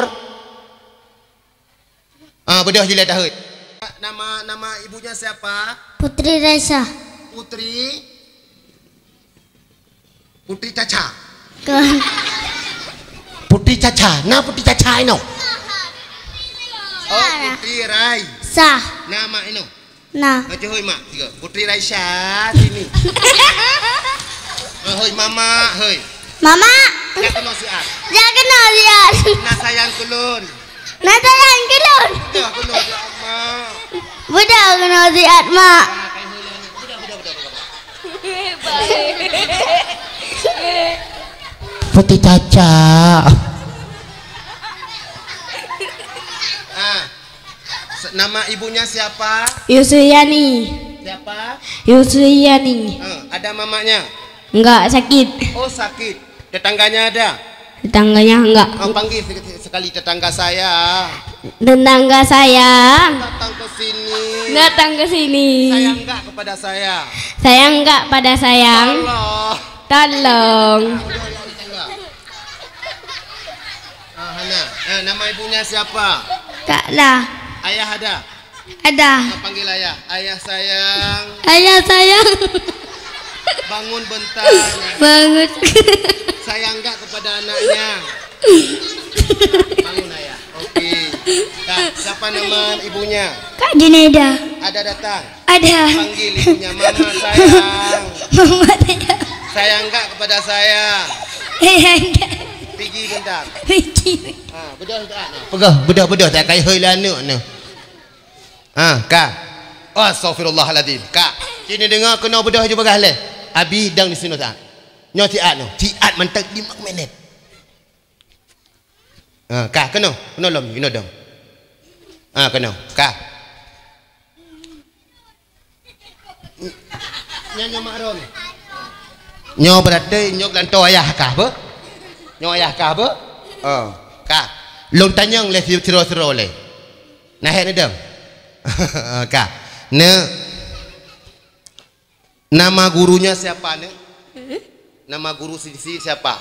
Bedah je lihat dahut. Nama ibunya siapa? Putri Raisa. Putri Caca. Putri Putri Caca. Nah Putri Caca ini. Putri Raisa. Nama ini. Nah. Hoi mak. Putri Raisa sini. Hoi mama. Hoi. Mama. Jangan kena siat. Nah sayang kulun. Nah sayang kulun. Dah kena siat mak. Budak kena siat mak. Putri Caca. Nama ibunya siapa? Yusriyani. Siapa? Yusriyani. Ada mamanya? Enggak, sakit. Oh sakit. Tetangganya ada? Tetangganya enggak. Panggil sekali tetangga saya. Tetangga saya Datang ke sini. datang ke sini. Sayang enggak kepada saya? Sayang enggak pada sayang? Allah. Tolong. Hana. Nama ibunya siapa? Tak lah. Ayah ada? Ada. Panggil ayah. Ayah sayang. Ayah sayang. Bangun bentar. Bangun. Sayang enggak kepada anaknya? Bangun ayah. Okey. Siapa nama ibunya? Kak Junaida. Ada datang? Ada. Panggil ibunya. Mama sayang. Mama saya. Sayang enggak kepada saya? Enggak. Pergi bentar. Pergi. Bedah tak? Bedah tak kai hei lah anak ni. Kak. Astagfirullahaladzim. Kak, sini dengar kena bedah je bagah leh. Abi dang di sini tak? Nyo tiat no. Tiat mentak 5 minit. Kak kena lom you know dong. Kena. Kak. Nyo makron. Nyo berarti nyo lanto ayah kah apa? Nyo ayah kah apa? Kak. Long tanyang le siro-siro le. Nah ni dong. Kak. Nama gurunya siapa ne? Nama guru sini siapa?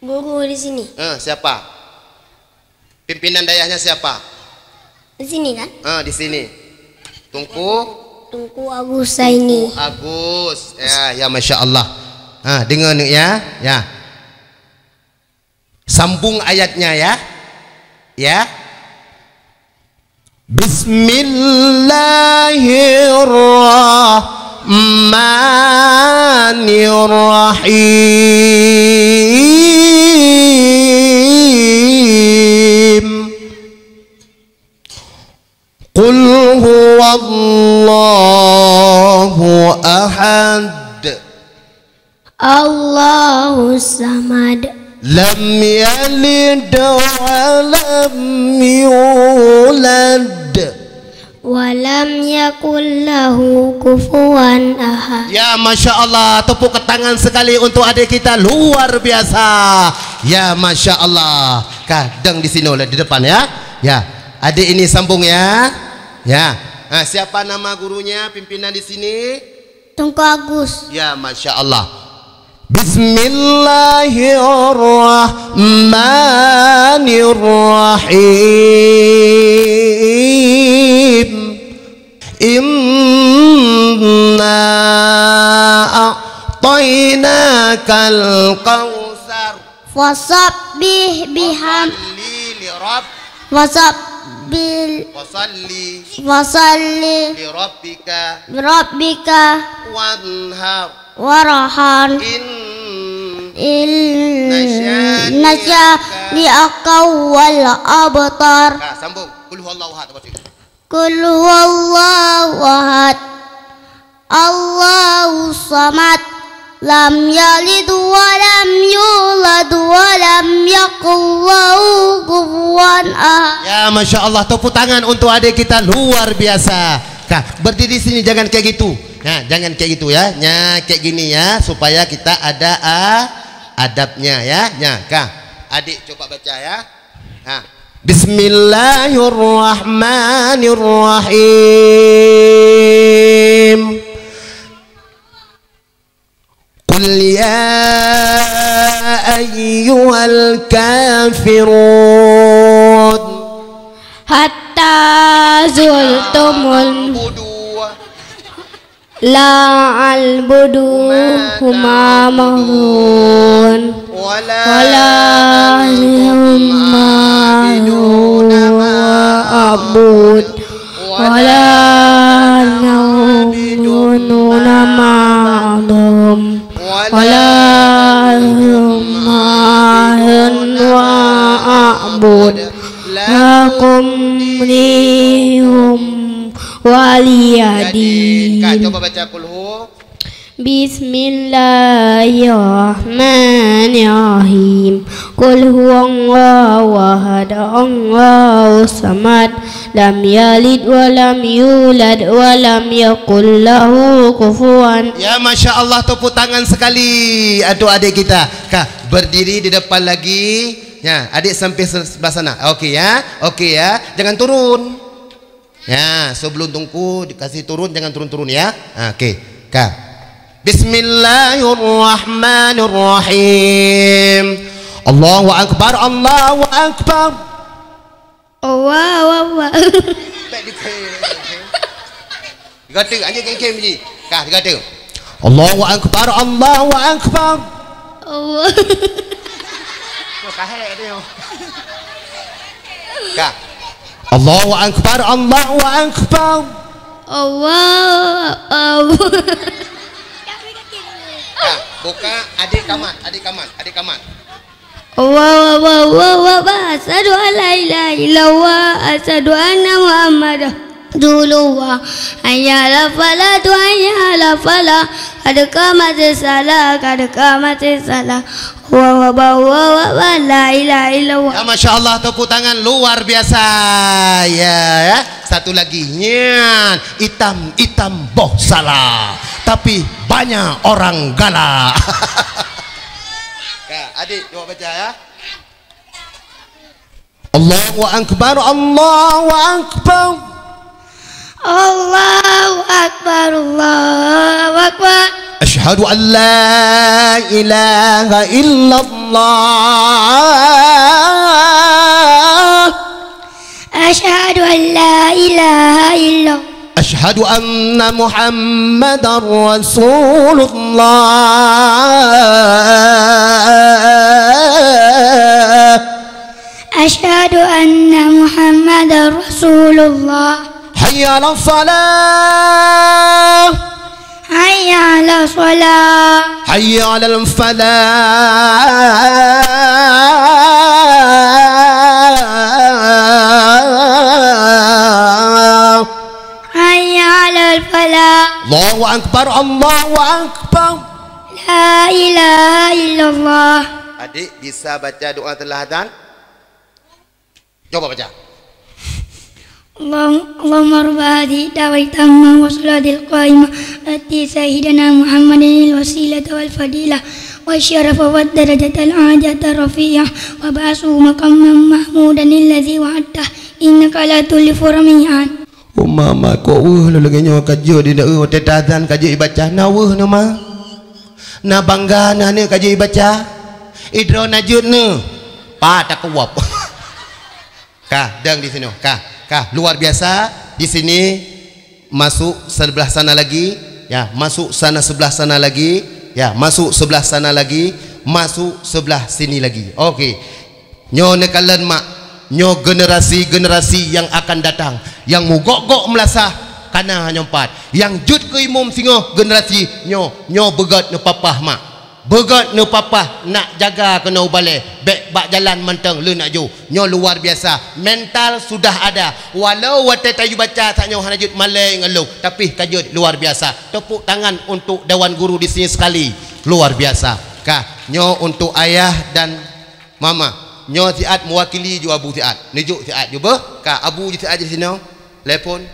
Guru di sini. Siapa? Pimpinan dayahnya siapa? Di sini kan? Di sini. Tunku Agus Saini. Agus. Ya Masya Allah. Dengar ni ya. Ya. Sambung ayatnya ya. Ya. Bismillahirrahmanirrahim. Qul huwallahu ahad. Allahu samad. Lam yalid wa lam yulad wa lam yakul lahu kufuwan ahad. Ya Masya Allah. Tepuk tangan sekali untuk adik kita. Luar biasa. Ya Masya Allah. Kadang di sini oleh di depan ya. Ya. Adik ini sambung ya. Ya. Siapa nama gurunya pimpinan di sini? Tunku Agus. Ya Masya Allah. Bismillahirrahmanirrahim. Inna a'tainakal kautsar Fasabbih biham Wasalli Rabbika Warahan Nasya li'akawal abtar. Sambung. Qul huwallahu ahad. Qul huwallahu ahad Allahu samad lam yalid wa lam yulad wa lam yakul lahu kufuwan ahad. Ya, Masya Allah, tepuk tangan untuk adik kita, luar biasa. Kak, berdiri sini jangan kayak gitu. Nah, jangan kayak gitu ya. Nya kayak gini ya, supaya kita ada adabnya ya. Nya, Kak. Adik coba baca ya. Nah, Bismillahirrahmanirrahim. Qul ya ayyuhal kafirun Hatta zultumul la albudu humamahun wala humahun abud wala namununa ma'adum wala humahun wa'abud lakum nihum waliyadi. Kak, coba baca kulhu. Bismillahirrahmanirrahim. Qul huwallahu ahad Allahu samad lam yalid wa lam yulad wa lam yakul lahu kufuwan. Ya, Masya Allah, tepuk tangan sekali aduh adik kita. Kak, berdiri di depan lagi. Ya, adik sampai sebelah sana. Oke ya, jangan turun. Ya, sebelum tungku dikasih turun, jangan turun-turun ya. Oke, Kak. Bismillahirrahmanirrahim. Allahu akbar, Allahu akbar. Wow. Digata anjing kengkeng biji. Kak, digata. Allahu akbar, Allahu akbar. Allah. Kak. Allahu akbar, Allahu akbar. Allah. Kak, buka adik kamat. Wow. Asyhadu an la ilaha illallah asyhadu anna Muhammadar Rasulullah. Hayya 'alal falah qad qamatis salah. Wa la ilaha illallah. Ya, Masya Allah, tepuk tangan luar biasa ya. Satu lagi, nyan hitam boh salah tapi banyak orang galak. Kak, adik coba baca ya. Allahu akbar, Allahu akbar. Allahu akbar, Allahu akbar. Asyhadu an la ilaha illallah. Asyhadu an la ilaha illallah. Asyhadu anna Muhammadar Rasulullah. Asyhadu anna Muhammadar Rasulullah. Hayya 'alal falah. Hayya 'alal shalah. Hayya 'alal falah. Hayya 'alal falah. Allahu akbar, Allahu akbar. La ilaha illallah. Adik bisa baca doa teladan? Coba baca. Allahumma rabb hadhihi da'wati tammah wa salatil qa'imah ati sayyidina Muhammadin al-wasilata wal fadilah wa syarafa wa darajatal ajata rafi'ah wa ba'su maqamman mahmudan allazi wa'adta innaka la tulifu rami'an. Mama ko lo lagi nyawa kajo di dak teladan kajo ibaca na nama. Na bangga na ni kaji baca. Idro najud ni. Pa tak kuap. Kah, dang di sini. Kah, luar biasa. Di sini masuk sebelah sana lagi. Ya, masuk sana sebelah sana lagi. Ya, masuk sebelah sana lagi. Masuk sebelah sini lagi. Okey. Nyo nekalan mak. Nyo generasi-generasi yang akan datang. Yang mugok-gok melasah. Kana hanya 4. Yang jut ke imum singoh generasi nyo begat ne papah mak. Begat ne papah nak jaga kena ubale. Bek bak jalan menteng le nak ju. Nyo luar biasa. Mental sudah ada. Walau wate tayu baca tak nyo hanajut malai ngeluh, tapi kajut luar biasa. Tepuk tangan untuk Dewan Guru di sini sekali. Luar biasa. Kah, nyo untuk ayah dan mama. Nyo Tiat mewakili ju Abu Tiat. Nujuk Tiat ju bah. Kah, Abu ju Tiat di sini. Telepon.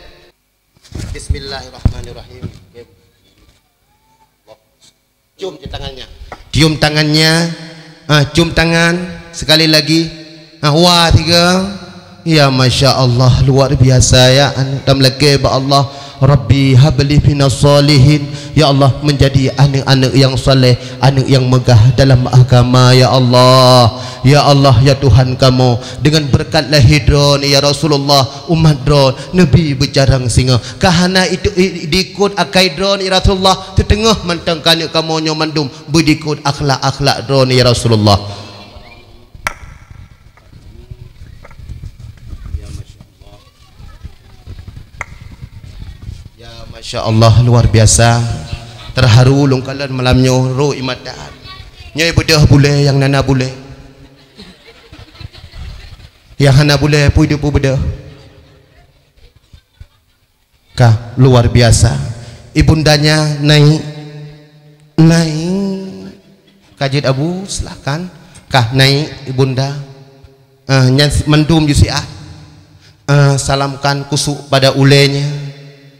Bismillahirrahmanirrahim. Cium di tangannya. Cium tangannya. Cium tangan sekali lagi. Wah 3. Ya Masya Allah, luar biasa ya. Tam lagi ba Allah. Rabbi habli minas salihin. Ya Allah, menjadi anak-anak yang saleh, anak yang megah dalam agama ya Allah. Ya Allah, ya Tuhan kamu, dengan berkat lahidron ya Rasulullah, umat dron Nabi berjarang singa kahana itu dikut akaidron ya Rasulullah, tetengah mantang kanak kamu nyo mandum berdikut akhlak-akhlak dron ya Rasulullah. Ya Masya Allah, luar biasa. Terharu lungkalan malamnya roh imadat. Nyai bedah boleh, yang nana boleh. Yang hana boleh pun dia pun bedah. Kah, luar biasa. Ibundanya naik. Kajid Abu, silakan. Kah, naik ibunda. Mendum jusiah. Salamkan kusuk pada ulenya.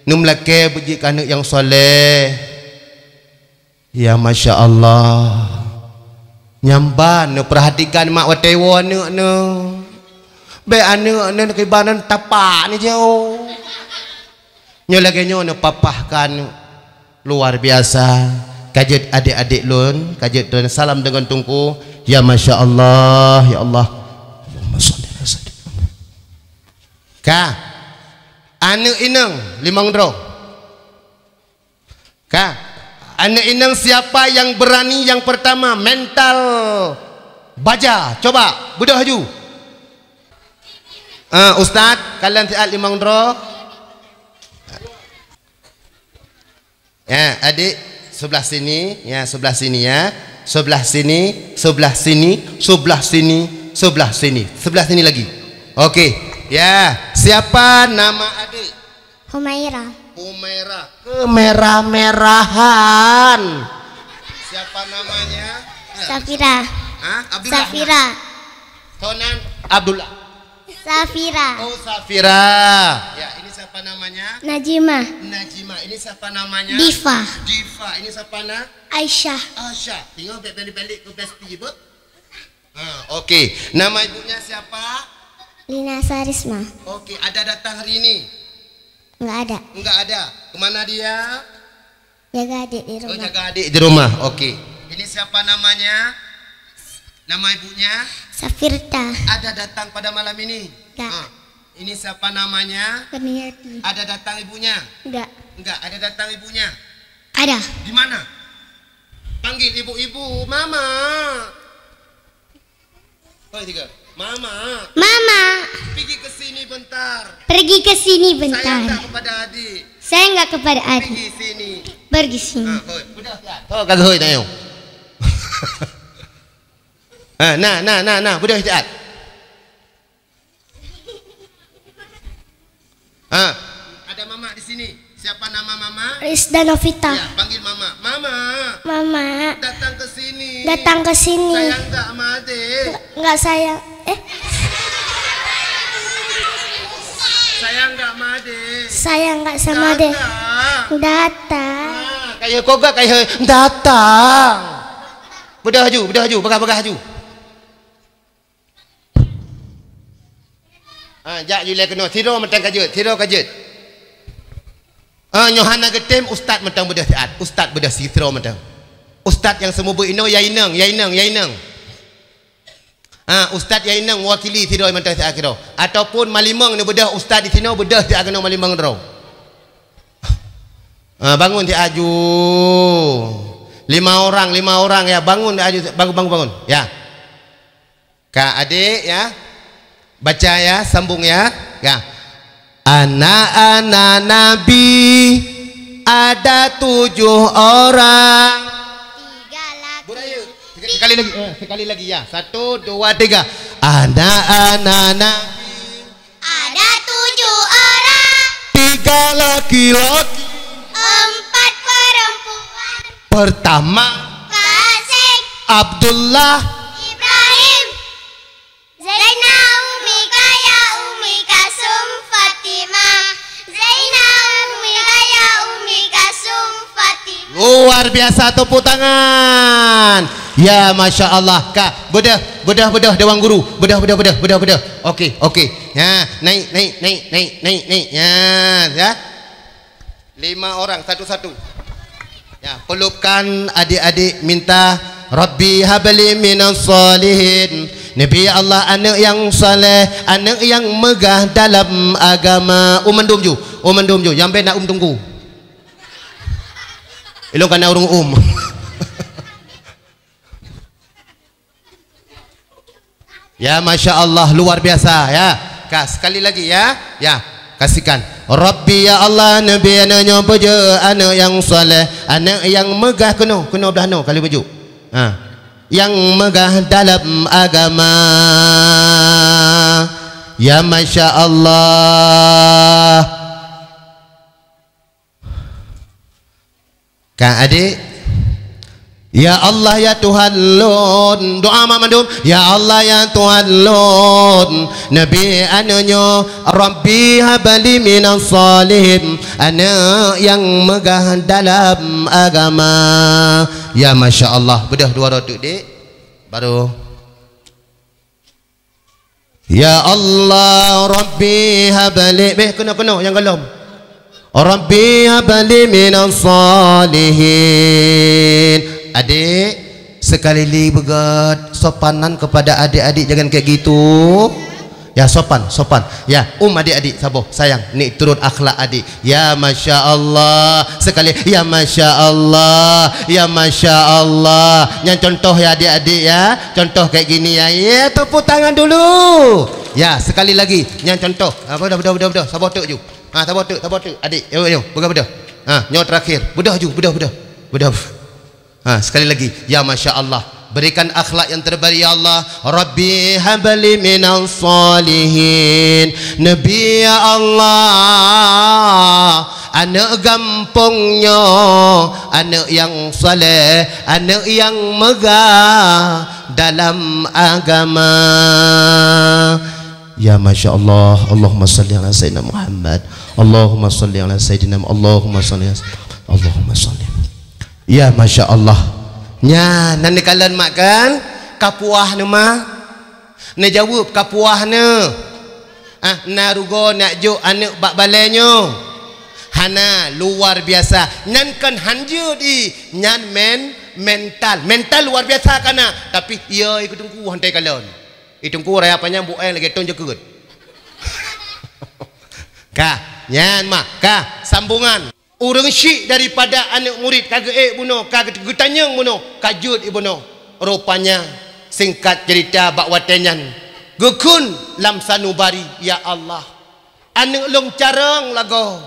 Numlake biji kanak yang soleh. Ya Masya Allah. Nyamban perhatikan mak watewa anak ne. Be anak kibanan tapak ni jauh. Nyo lagi nyo papahkan luar biasa. Kajet adik-adik lun, kajet dan salam dengan tungku. Ya Masya Allah, ya Allah. Allahumma shalli ala sayyidina. Ka anak inang limang dro. Ka anak inang siapa yang berani yang pertama mental baja, coba budak haju. Ustaz, kalian siap limang dro. Ya, adik sebelah sini, ya sebelah sini ya. Sebelah sini, sebelah sini, sebelah sini, sebelah sini. Sebelah sini lagi. Okey. Ya, siapa nama adik? Humaira. Humaira. Kemerah-merahan. Siapa namanya? Safira. Abdullah. Safira. Tonan Abdullah. Safira. Oh, Safira. Ya, ini siapa namanya? Najima. Najima. Ini siapa namanya? Diva. Diva. Ini siapa nama? Aisyah. Aisyah. Tinggal balik-balik ke pesti, Bu. Okey. Nama ibunya siapa? Lina Sarisma. Okey, ada datang hari ini? Enggak ada. Enggak ada. Kemana dia? Jaga adik di rumah. Oh, jaga adik di rumah. Okey. Ini siapa namanya? Nama ibunya? Safirta. Ada datang pada malam ini? Enggak. Ini siapa namanya? Kurniati. Ada datang ibunya? Enggak. Enggak, ada datang ibunya. Ada. Di mana? Panggil ibu-ibu, mama. Oh, 3. Mama. Mama. Pergi ke sini bentar. Pergi ke sini bentar. Saya enggak kepada adik. Saya enggak kepada adik. Pergi sini. Pergi sini. Udah, tahu kagak hoi tayo. Nah, budak hati. Ada mama di sini. Siapa nama mama? Rizda Novita. Ya, panggil mama. Mama. Mama. Datang ke sini. Datang ke sini. Sayang enggak sama adik? Enggak sayang. Sayang enggak sama adik? Sayang enggak sama adik. Datang. Kayak kau gak kayak datang. Bedah haju, begah haju. Jak jule kena tiro mentang kajut. Nyohana getem ustaz mentang bedah taat. Ustaz bedah sitro mentang. Ustaz yang semua ino yaineng. Ustaz yaineng wakili tidoi mantai akhiro. Ataupun malimang ni bedah ustaz di sini bedah ti agano malimang ro. Bangun ti aju. 5 orang ya bangun aju bangun. Ya. Kak adik ya. Baca ya, sambung ya. Ya. Anak-anak Nabi ada 7 orang. 3 laki. Budaya. Sekali lagi ya. 1, 2, 3. Anak-anak Nabi Ada 7 orang. 3 laki-laki. 4 perempuan. Pertama Kasih Abdullah, Ibrahim, Zainal, Umi Kaya, Umi Kasum, Fatimah. Zainal, Umi Kaya, Umi Kasum, Fatimah. luar biasa, tepuk tangan. Ya Masya Allah. Kak bedah dewan guru, bedah. Okey. Ya, naik. Ya. 5 orang satu-satu. Ya, pelupkan adik-adik, minta Rabbi habli minas salihin. Nabi Allah, anak yang saleh, anak yang megah dalam agama. Umandum ju. Yang ben nak tunggu. Elok kana urung Ya Masya Allah, luar biasa ya. Kak, sekali lagi ya. Ya, kasihkan. Rabbi ya Allah, Nabi anaknya beja, anak yang saleh, anak yang megah kena belah no kali baju. Yang megah dalam agama. Ya Masya Allah. Kak adik, ya Allah ya Tuhan Lun, doa Mak Mandum. Ya Allah ya Tuhan Lun, Nabi anaknya Rabbi habli minas salihin, anak yang megah dalam agama. Ya Masya Allah. Bedah 2 rotuk dik. Baru. Ya Allah Rabbi habli, kena yang galom. Rabbi habli minas salihin. Adik, sekali lagi begat sopanan kepada adik-adik, jangan kayak gitu. Ya, sopan. Ya, adik-adik sabar, sayang, ni turut akhlak adik. Ya Masya Allah. Sekali, ya Masya Allah. Yang contoh ya adik-adik ya. Contoh kayak gini ya. Ya, tepuk tangan dulu. Ya, sekali lagi, yang contoh. Bedah. Sabar tek ju. Sabar tek. Adik, yo. Bedah. Nyawa terakhir. Bedah ju. Sekali lagi, ya Masya Allah. Berikan akhlak yang terbaik ya Allah. Rabbi habli minas salihin. Nabi ya Allah, anak gampungnya, anak yang saleh, anak yang megah dalam agama. Ya Masya Allah. Allahumma salli ala Sayyidina Muhammad. Allahumma salli ala Sayyidina Allahumma salli. Ya Masya Allah. Nya nanti kalian makan kapuah nama. Ne jawab kapuah ne. Narugo nak jo anak bak balenyo. Hana luar biasa. Nyan kan hanja di nyan mental luar biasa kana. Tapi ia ikut tunggu hantai kalian. Itungku raya panjang buai lagi ton jekut. Kah, nyan mak, kah sambungan. Urang syik daripada anak murid kagak buno kagak getanyang buno kajut ibuno. Rupanya singkat cerita bak watenyan gekun lam sanubari. Ya Allah, anak long carang lago,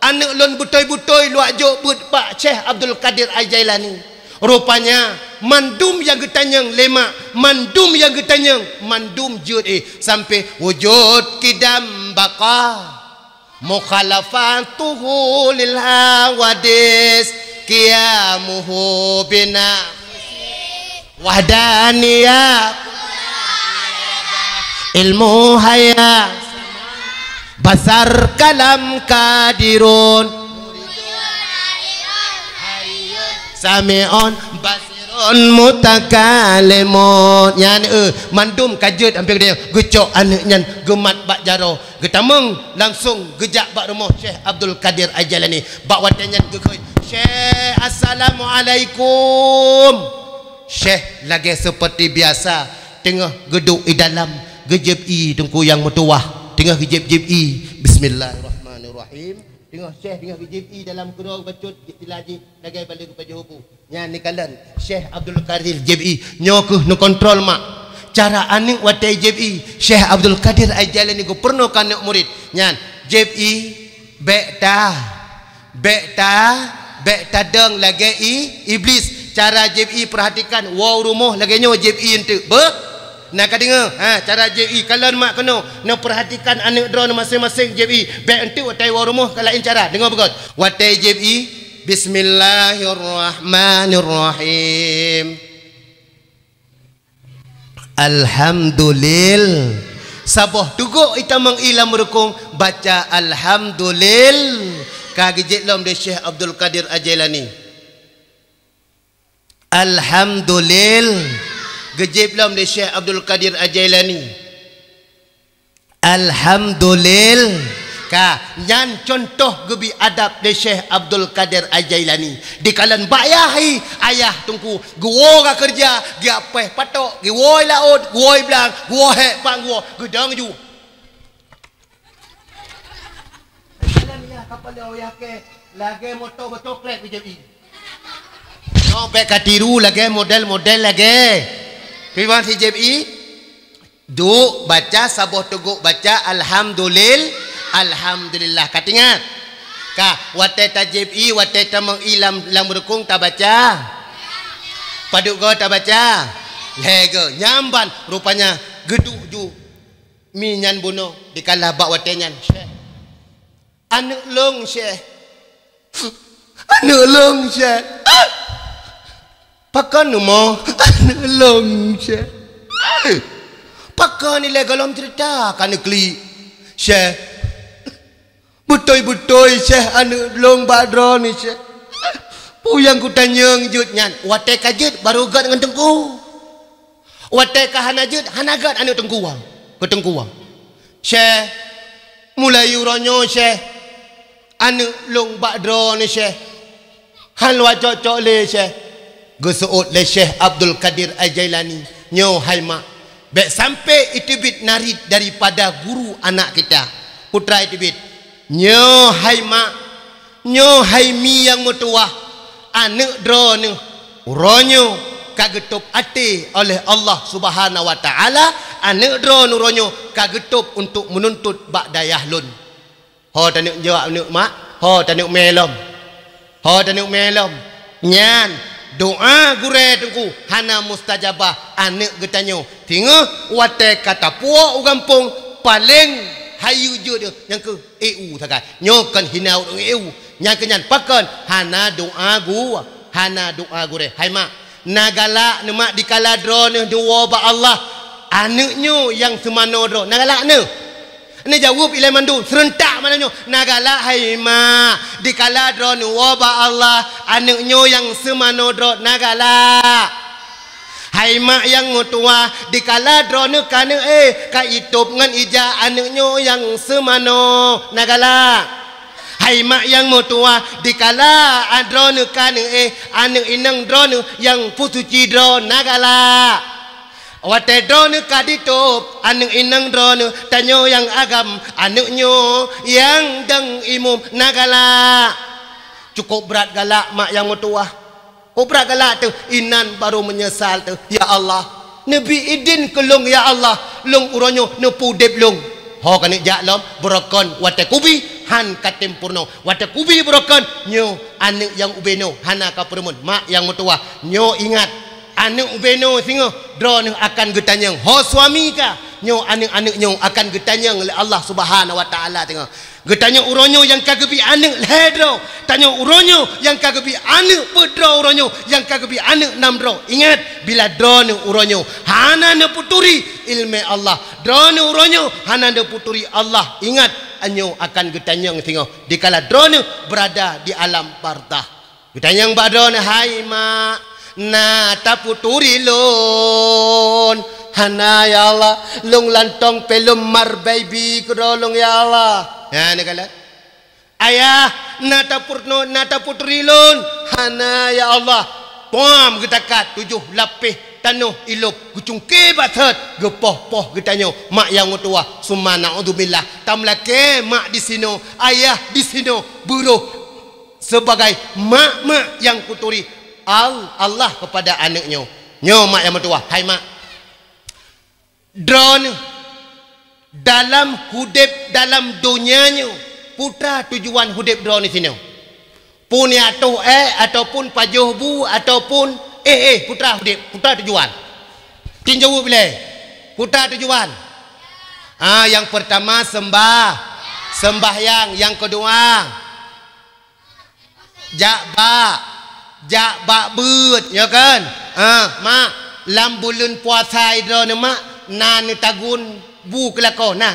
anak long butoi luak jo but Pak Syekh Abdul Qadir Al-Jailani. Rupanya mandum yang getanyang lemak, mandum yang getanyang mandum jud sampai wujud kidam baka mukhalafatuhu lil hawadis qiyamuhu bina wahdaniyah ilmu haya basar kalam kadirun sami'un basirun mutakalimun. Nyan mandum kajut hampir dia gecok anak nyan gemat bak jaro getameng langsung gejak bak rumah Syekh Abdul Qadir Al-Jailani bak watanyan gekoi Syekh, assalamualaikum. Syekh lagi seperti biasa tengah geduk di dalam gejep-i tengku yang metuah, tengah gejep-jep-i. Bismillahirrahmanirrahim. Tengah Syekh tengah gejep-i dalam kurau bacut dilaji lagi balik kepada hubu. Nya ni kalian Syekh Abdul Qadir jep-i nyo ke no kontrol mak. Cara anik watai jep-i Syekh Abdul Qadir Al-Jailani ku pernah kan murid. Nya jep-i Bek tadang lagi iblis. Cara JI perhatikan. Wow rumah lagi nyo JI ente. Nak dengar? Cara JI kalian mak kena. Nak perhatikan anak drone masing-masing JI. Bek ente watai wow rumah kalau cara. Dengar betul. Watai JI. Bismillahirrahmanirrahim. Alhamdulillah. Sabah tuguk kita mengilam merukung baca alhamdulillah. Kagijit lom de Syekh Abdul Qadir Al-Jailani. Alhamdulillah. Gejib lom de Syekh Abdul Qadir Al-Jailani. Alhamdulillah. Ka nyan contoh gebi adab de Syekh Abdul Qadir Al-Jailani. Di kalan bayahi ayah tungku guo ka kerja, gi apeh patok, gi woi laut, guoi blang, guo hek bang guo, gedang ju. Kapal dia oyake lagi motor bercoklat BJP. Sampai katiru lagi model-model lagi. Piwan si JPI duk baca sabuh teguk baca alhamdulillah. Katingat. Ka watai ta JPI watai ta mengilam lam berkung ta baca. Paduk go ta baca. Lege nyamban rupanya geduk ju minyan buno dikalah bak watai nyan. Anak long Syekh. Anak long Syekh. Pakan mo anak long Syekh. Pakan ni legalom cerita kan kli Syekh. Betul-betul Syekh anak long badro ni Syekh. Puyang ku tanya jut nyan, watai kajut baru gat dengan tengku. Watai ka hanajut hanagat anak tengkuang. Ke tengkuang. Syekh mulai uronyo Syekh. Anu long badro ni Syekh. Halwa cocok le Syekh. Gesuut le Syekh Abdul Qadir Al-Jailani. Nyo hai mak. Bek sampai itu bit narid daripada guru anak kita. Putra itu bit. Nyo hai mak. Nyo hai mi yang mutuah. Anu dro ni. Uronyo kagetup ati oleh Allah Subhanahu wa taala. Anu dro nuronyo kagetup untuk menuntut bak dayah lun. Ho tanuk jawab nuk mak, ho tanuk melom. Ho tanuk melom. Nyan doa gure tungku hana mustajabah anak getanyo. Tengok watai kata puak ugampung paling hayu je dia yang ke EU takai. Nyokan hinau dong EU. Yang kenyan pakan hana doa gure. Hai mak, nagala mak dikala dro ne duwa ba Allah. Anaknyo yang semano dro. Nagala ne. Ini jawab ilai mandu serentak mananya nagala hai ma dikala dron waba Allah anaknyo yang semano dron nagala hai ma yang mutua dikala dron kana ka itop ngan ija anaknyo yang semano nagala hai ma yang mutua dikala dron kana anak inang dron yang pusuci dron nagala watai drone kaditop anak inang drone tanyo yang agam anaknyo yang deng imum nagala cukup berat galak mak yang mutuah. Oh berat galak tu inan baru menyesal tu. Ya Allah Nabi idin kelung ya Allah lung uronyo nepu dep lung ho kanik jaklom berokon watai kubi han katim purno watai kubi berokon nyo anak yang ubeno hana ka permun mak yang mutuah nyo ingat anak ubeno singo drone akan getanyang ho suami ka nyo anak-anak nyo akan getanyang oleh Allah Subhanahu wa taala tengok getanyang uronyo yang kagebi anak ledro tanya uronyo yang kagebi anak pedro uronyo yang kagebi anak namdro ingat bila drone uronyo hana ne puturi ilmu Allah drone uronyo hana ne puturi Allah ingat anyo akan getanyang tengok dikala drone berada di alam barzah getanyang badrone hai mak na taputuri lon hana ya Allah lung lantong pelum mar baby kedolong ya Allah ya ni kala ayah nata purno nata putrilun hana ya Allah pom getakat 7 lapis tanuh ilup gucungke bathet gepoh-poh getanyo mak yang tua summa naudzubillah tamlake mak di sino ayah di sino buruh sebagai mak-mak yang kuturi Allah kepada anaknya nyo mak yang tua hai mak drone dalam hudip dalam dunianya putra tujuan hudip drone di sini pun atuh ataupun pajuh bu ataupun putra hudip putra tujuan tinjau bila putra tujuan yang pertama sembahyang yang kedua jak beut ya kan mak lam bulan puasa drone mak nan tagun bu kelako nah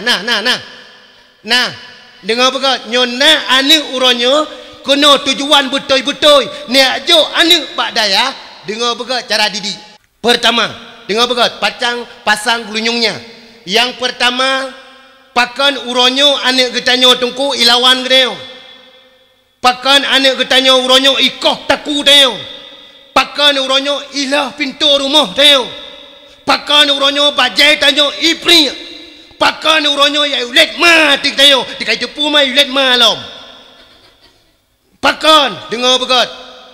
dengar bekat nyona ane uronyo kena tujuan betul-betul ni ajo ane bak daya dengar bekat cara didik pertama dengar bekat pasang gulunyungnya yang pertama pakan uronyo ane getanyo tungku ilawan gedeo pakan ane getanyo uronyo ikoh taku deo pakan uronyo ilah pintu rumah deo pakan uronyo bajai tanyo ipri pakan uronyo ya ulet mati tayo dikai tepu mai ulet malam pakan dengar begat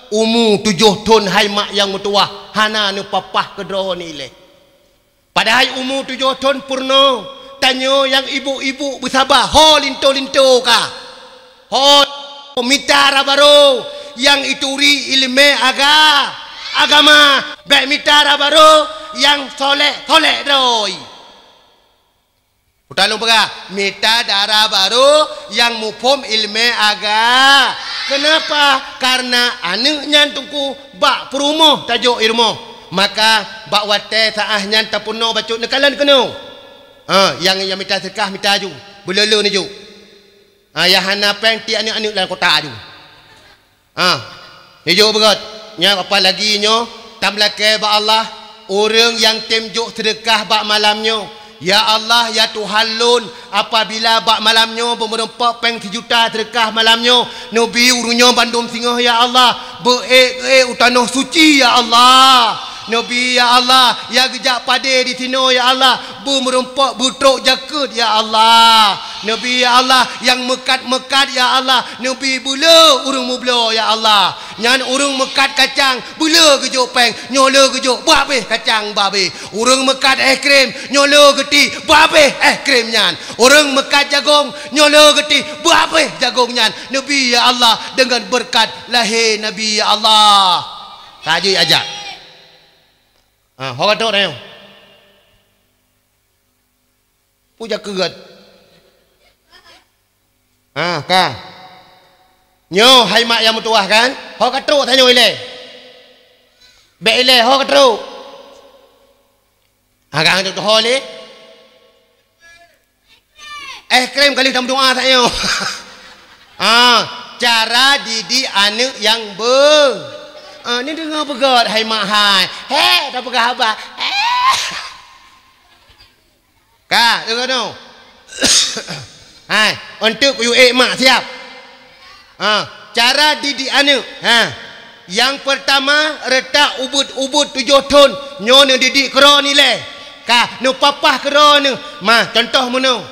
umur 7 tahun hai mak yang mutua hana nu papah kedro ni le padahal umur 7 tahun purno tanyo yang ibu-ibu bersabar ho linto ka ho mitara baru yang ituri ilmu agama baik mitara baru yang soleh doi Utalung pega mita darah baru yang mufhum ilmu kenapa karena anaknya tungku bak perumuh tajuk ilmu maka bak wate saah nyan tapuno bacut nekalan kenu yang mita sedekah mita ju belelu ni ju ya hana peng ti anak-anak dalam kota ju ni ju begot nya apa lagi nyo tamlake ba Allah orang yang temjuk sedekah bak malamnya ya Allah ya Tuhan lun apabila bak malamnya bermerempak peng 1 juta sedekah malamnya nabi urunyo bandum singoh ya Allah utanoh suci ya Allah nabi ya Allah ya gejak pade di sino ya Allah bermerempak butruk jakut ya Allah nabi ya Allah yang mekat ya Allah nabi bula urung mublo ya Allah nyan urung mekat kacang bula gejuk peng nyolo gejuk babeh kacang babeh urung mekat krim nyolo geti babeh krim nyan urung mekat jagung nyolo geti babeh jagung nyan nabi ya Allah dengan berkat lahir nabi ya Allah taji ajak Hok atok dah. Puja kegat. Kan. Nyo hai mak yang mutuah kan? Hok atok tanya ile. Be ile hok atok. Agak atok hole. Krim kali dalam doa tanya. Cara didik anak yang ni dengar begat hai mak hai tak pegah abah kak dengar tu hai untuk mak siap cara didik anak yang pertama retak ubud 7 tahun nyo ni didik kero ni le kak nu papah kero ni contoh menu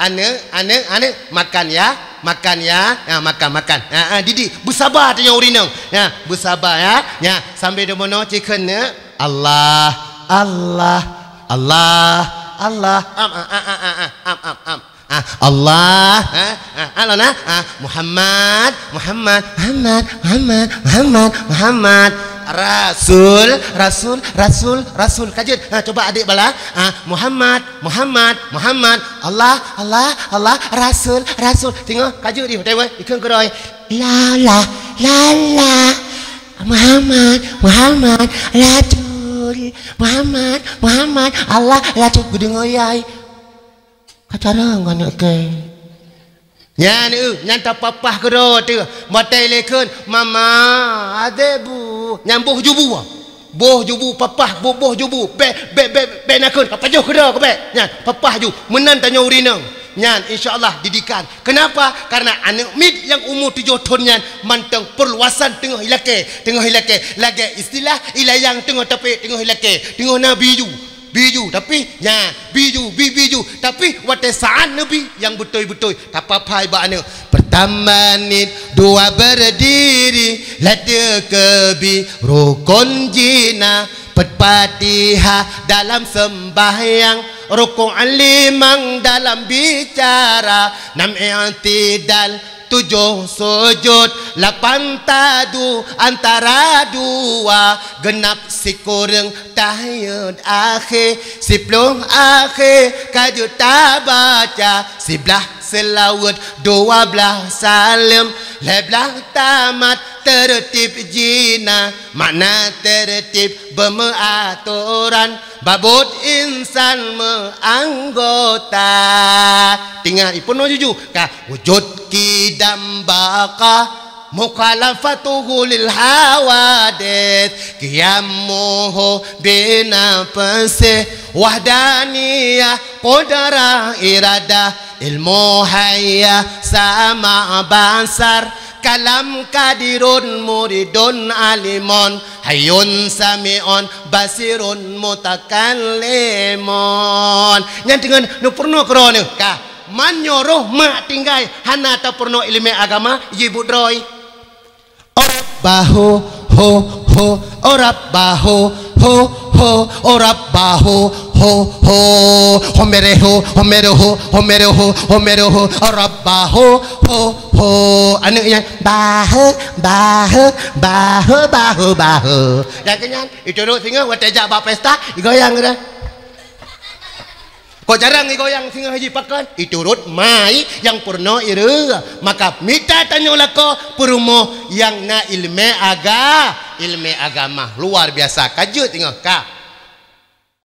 anak makan ya makan didik bersabar tanya urinang bersabar ya sambil demono chicken Allah Allah Muhammad Rasul kajut coba adik bala Muhammad Allah Rasul tengok kajut di hotel ikan keroi la Muhammad Rasul Muhammad Allah Rasul gede ngoyai kacara nganak ke nyan nyanta papah kero tu matai lekun mama adebu nyambuh jubu papah boh jubu be nakun apa jauh kero ke be nyan papah ju menan tanya urinang nyan insyaallah didikan. Kenapa? Karena anak mid yang umur 7 tahun nyan manteng perluasan tengah hilake lagi istilah ilayang tengah tapi tengah hilake tengah nabi biju tapi nya biju tapi watesaan nabi yang betul-betul tak apa-apa ibane. Pertama ni dua berdiri lada kebi rukun jina Fatihah dalam sembahyang, rukuk limang dalam bicara, 6 i'tidal, 7 sujud, 8 tadu antara dua, genap sikureng tahiyud akhir, 10 akhir kajuta baca, 11 selawat, 12 salam, 11 tamat tertib jina. Makna tertib bermeaturan, babut insan menganggota. Tinggal ipuno juju ka wujud kidam baka mukhalafatuhu lil hawadith qiyamuhu bina pase wahdaniyah qudara irada ilmu hayya sama basar kalam kadirun muridun alimon hayun samion basirun mutakallimon. Yang dengan nu purno krone ka manyoroh mak tinggai hana ta purno ilmu agama ibu droy orab bahu ho ho orab bahu ho ho orab bahu ho ho homereho orab bahu ho ho anaknya bahu dan kenyan itu dulu singa watajak bak pesta digoyang dah. Kau jarang digoyang singa haji pakan itu urut mai yang purno ira maka minta tanya lako perumo yang na ilmu agama luar biasa kajut tengok ka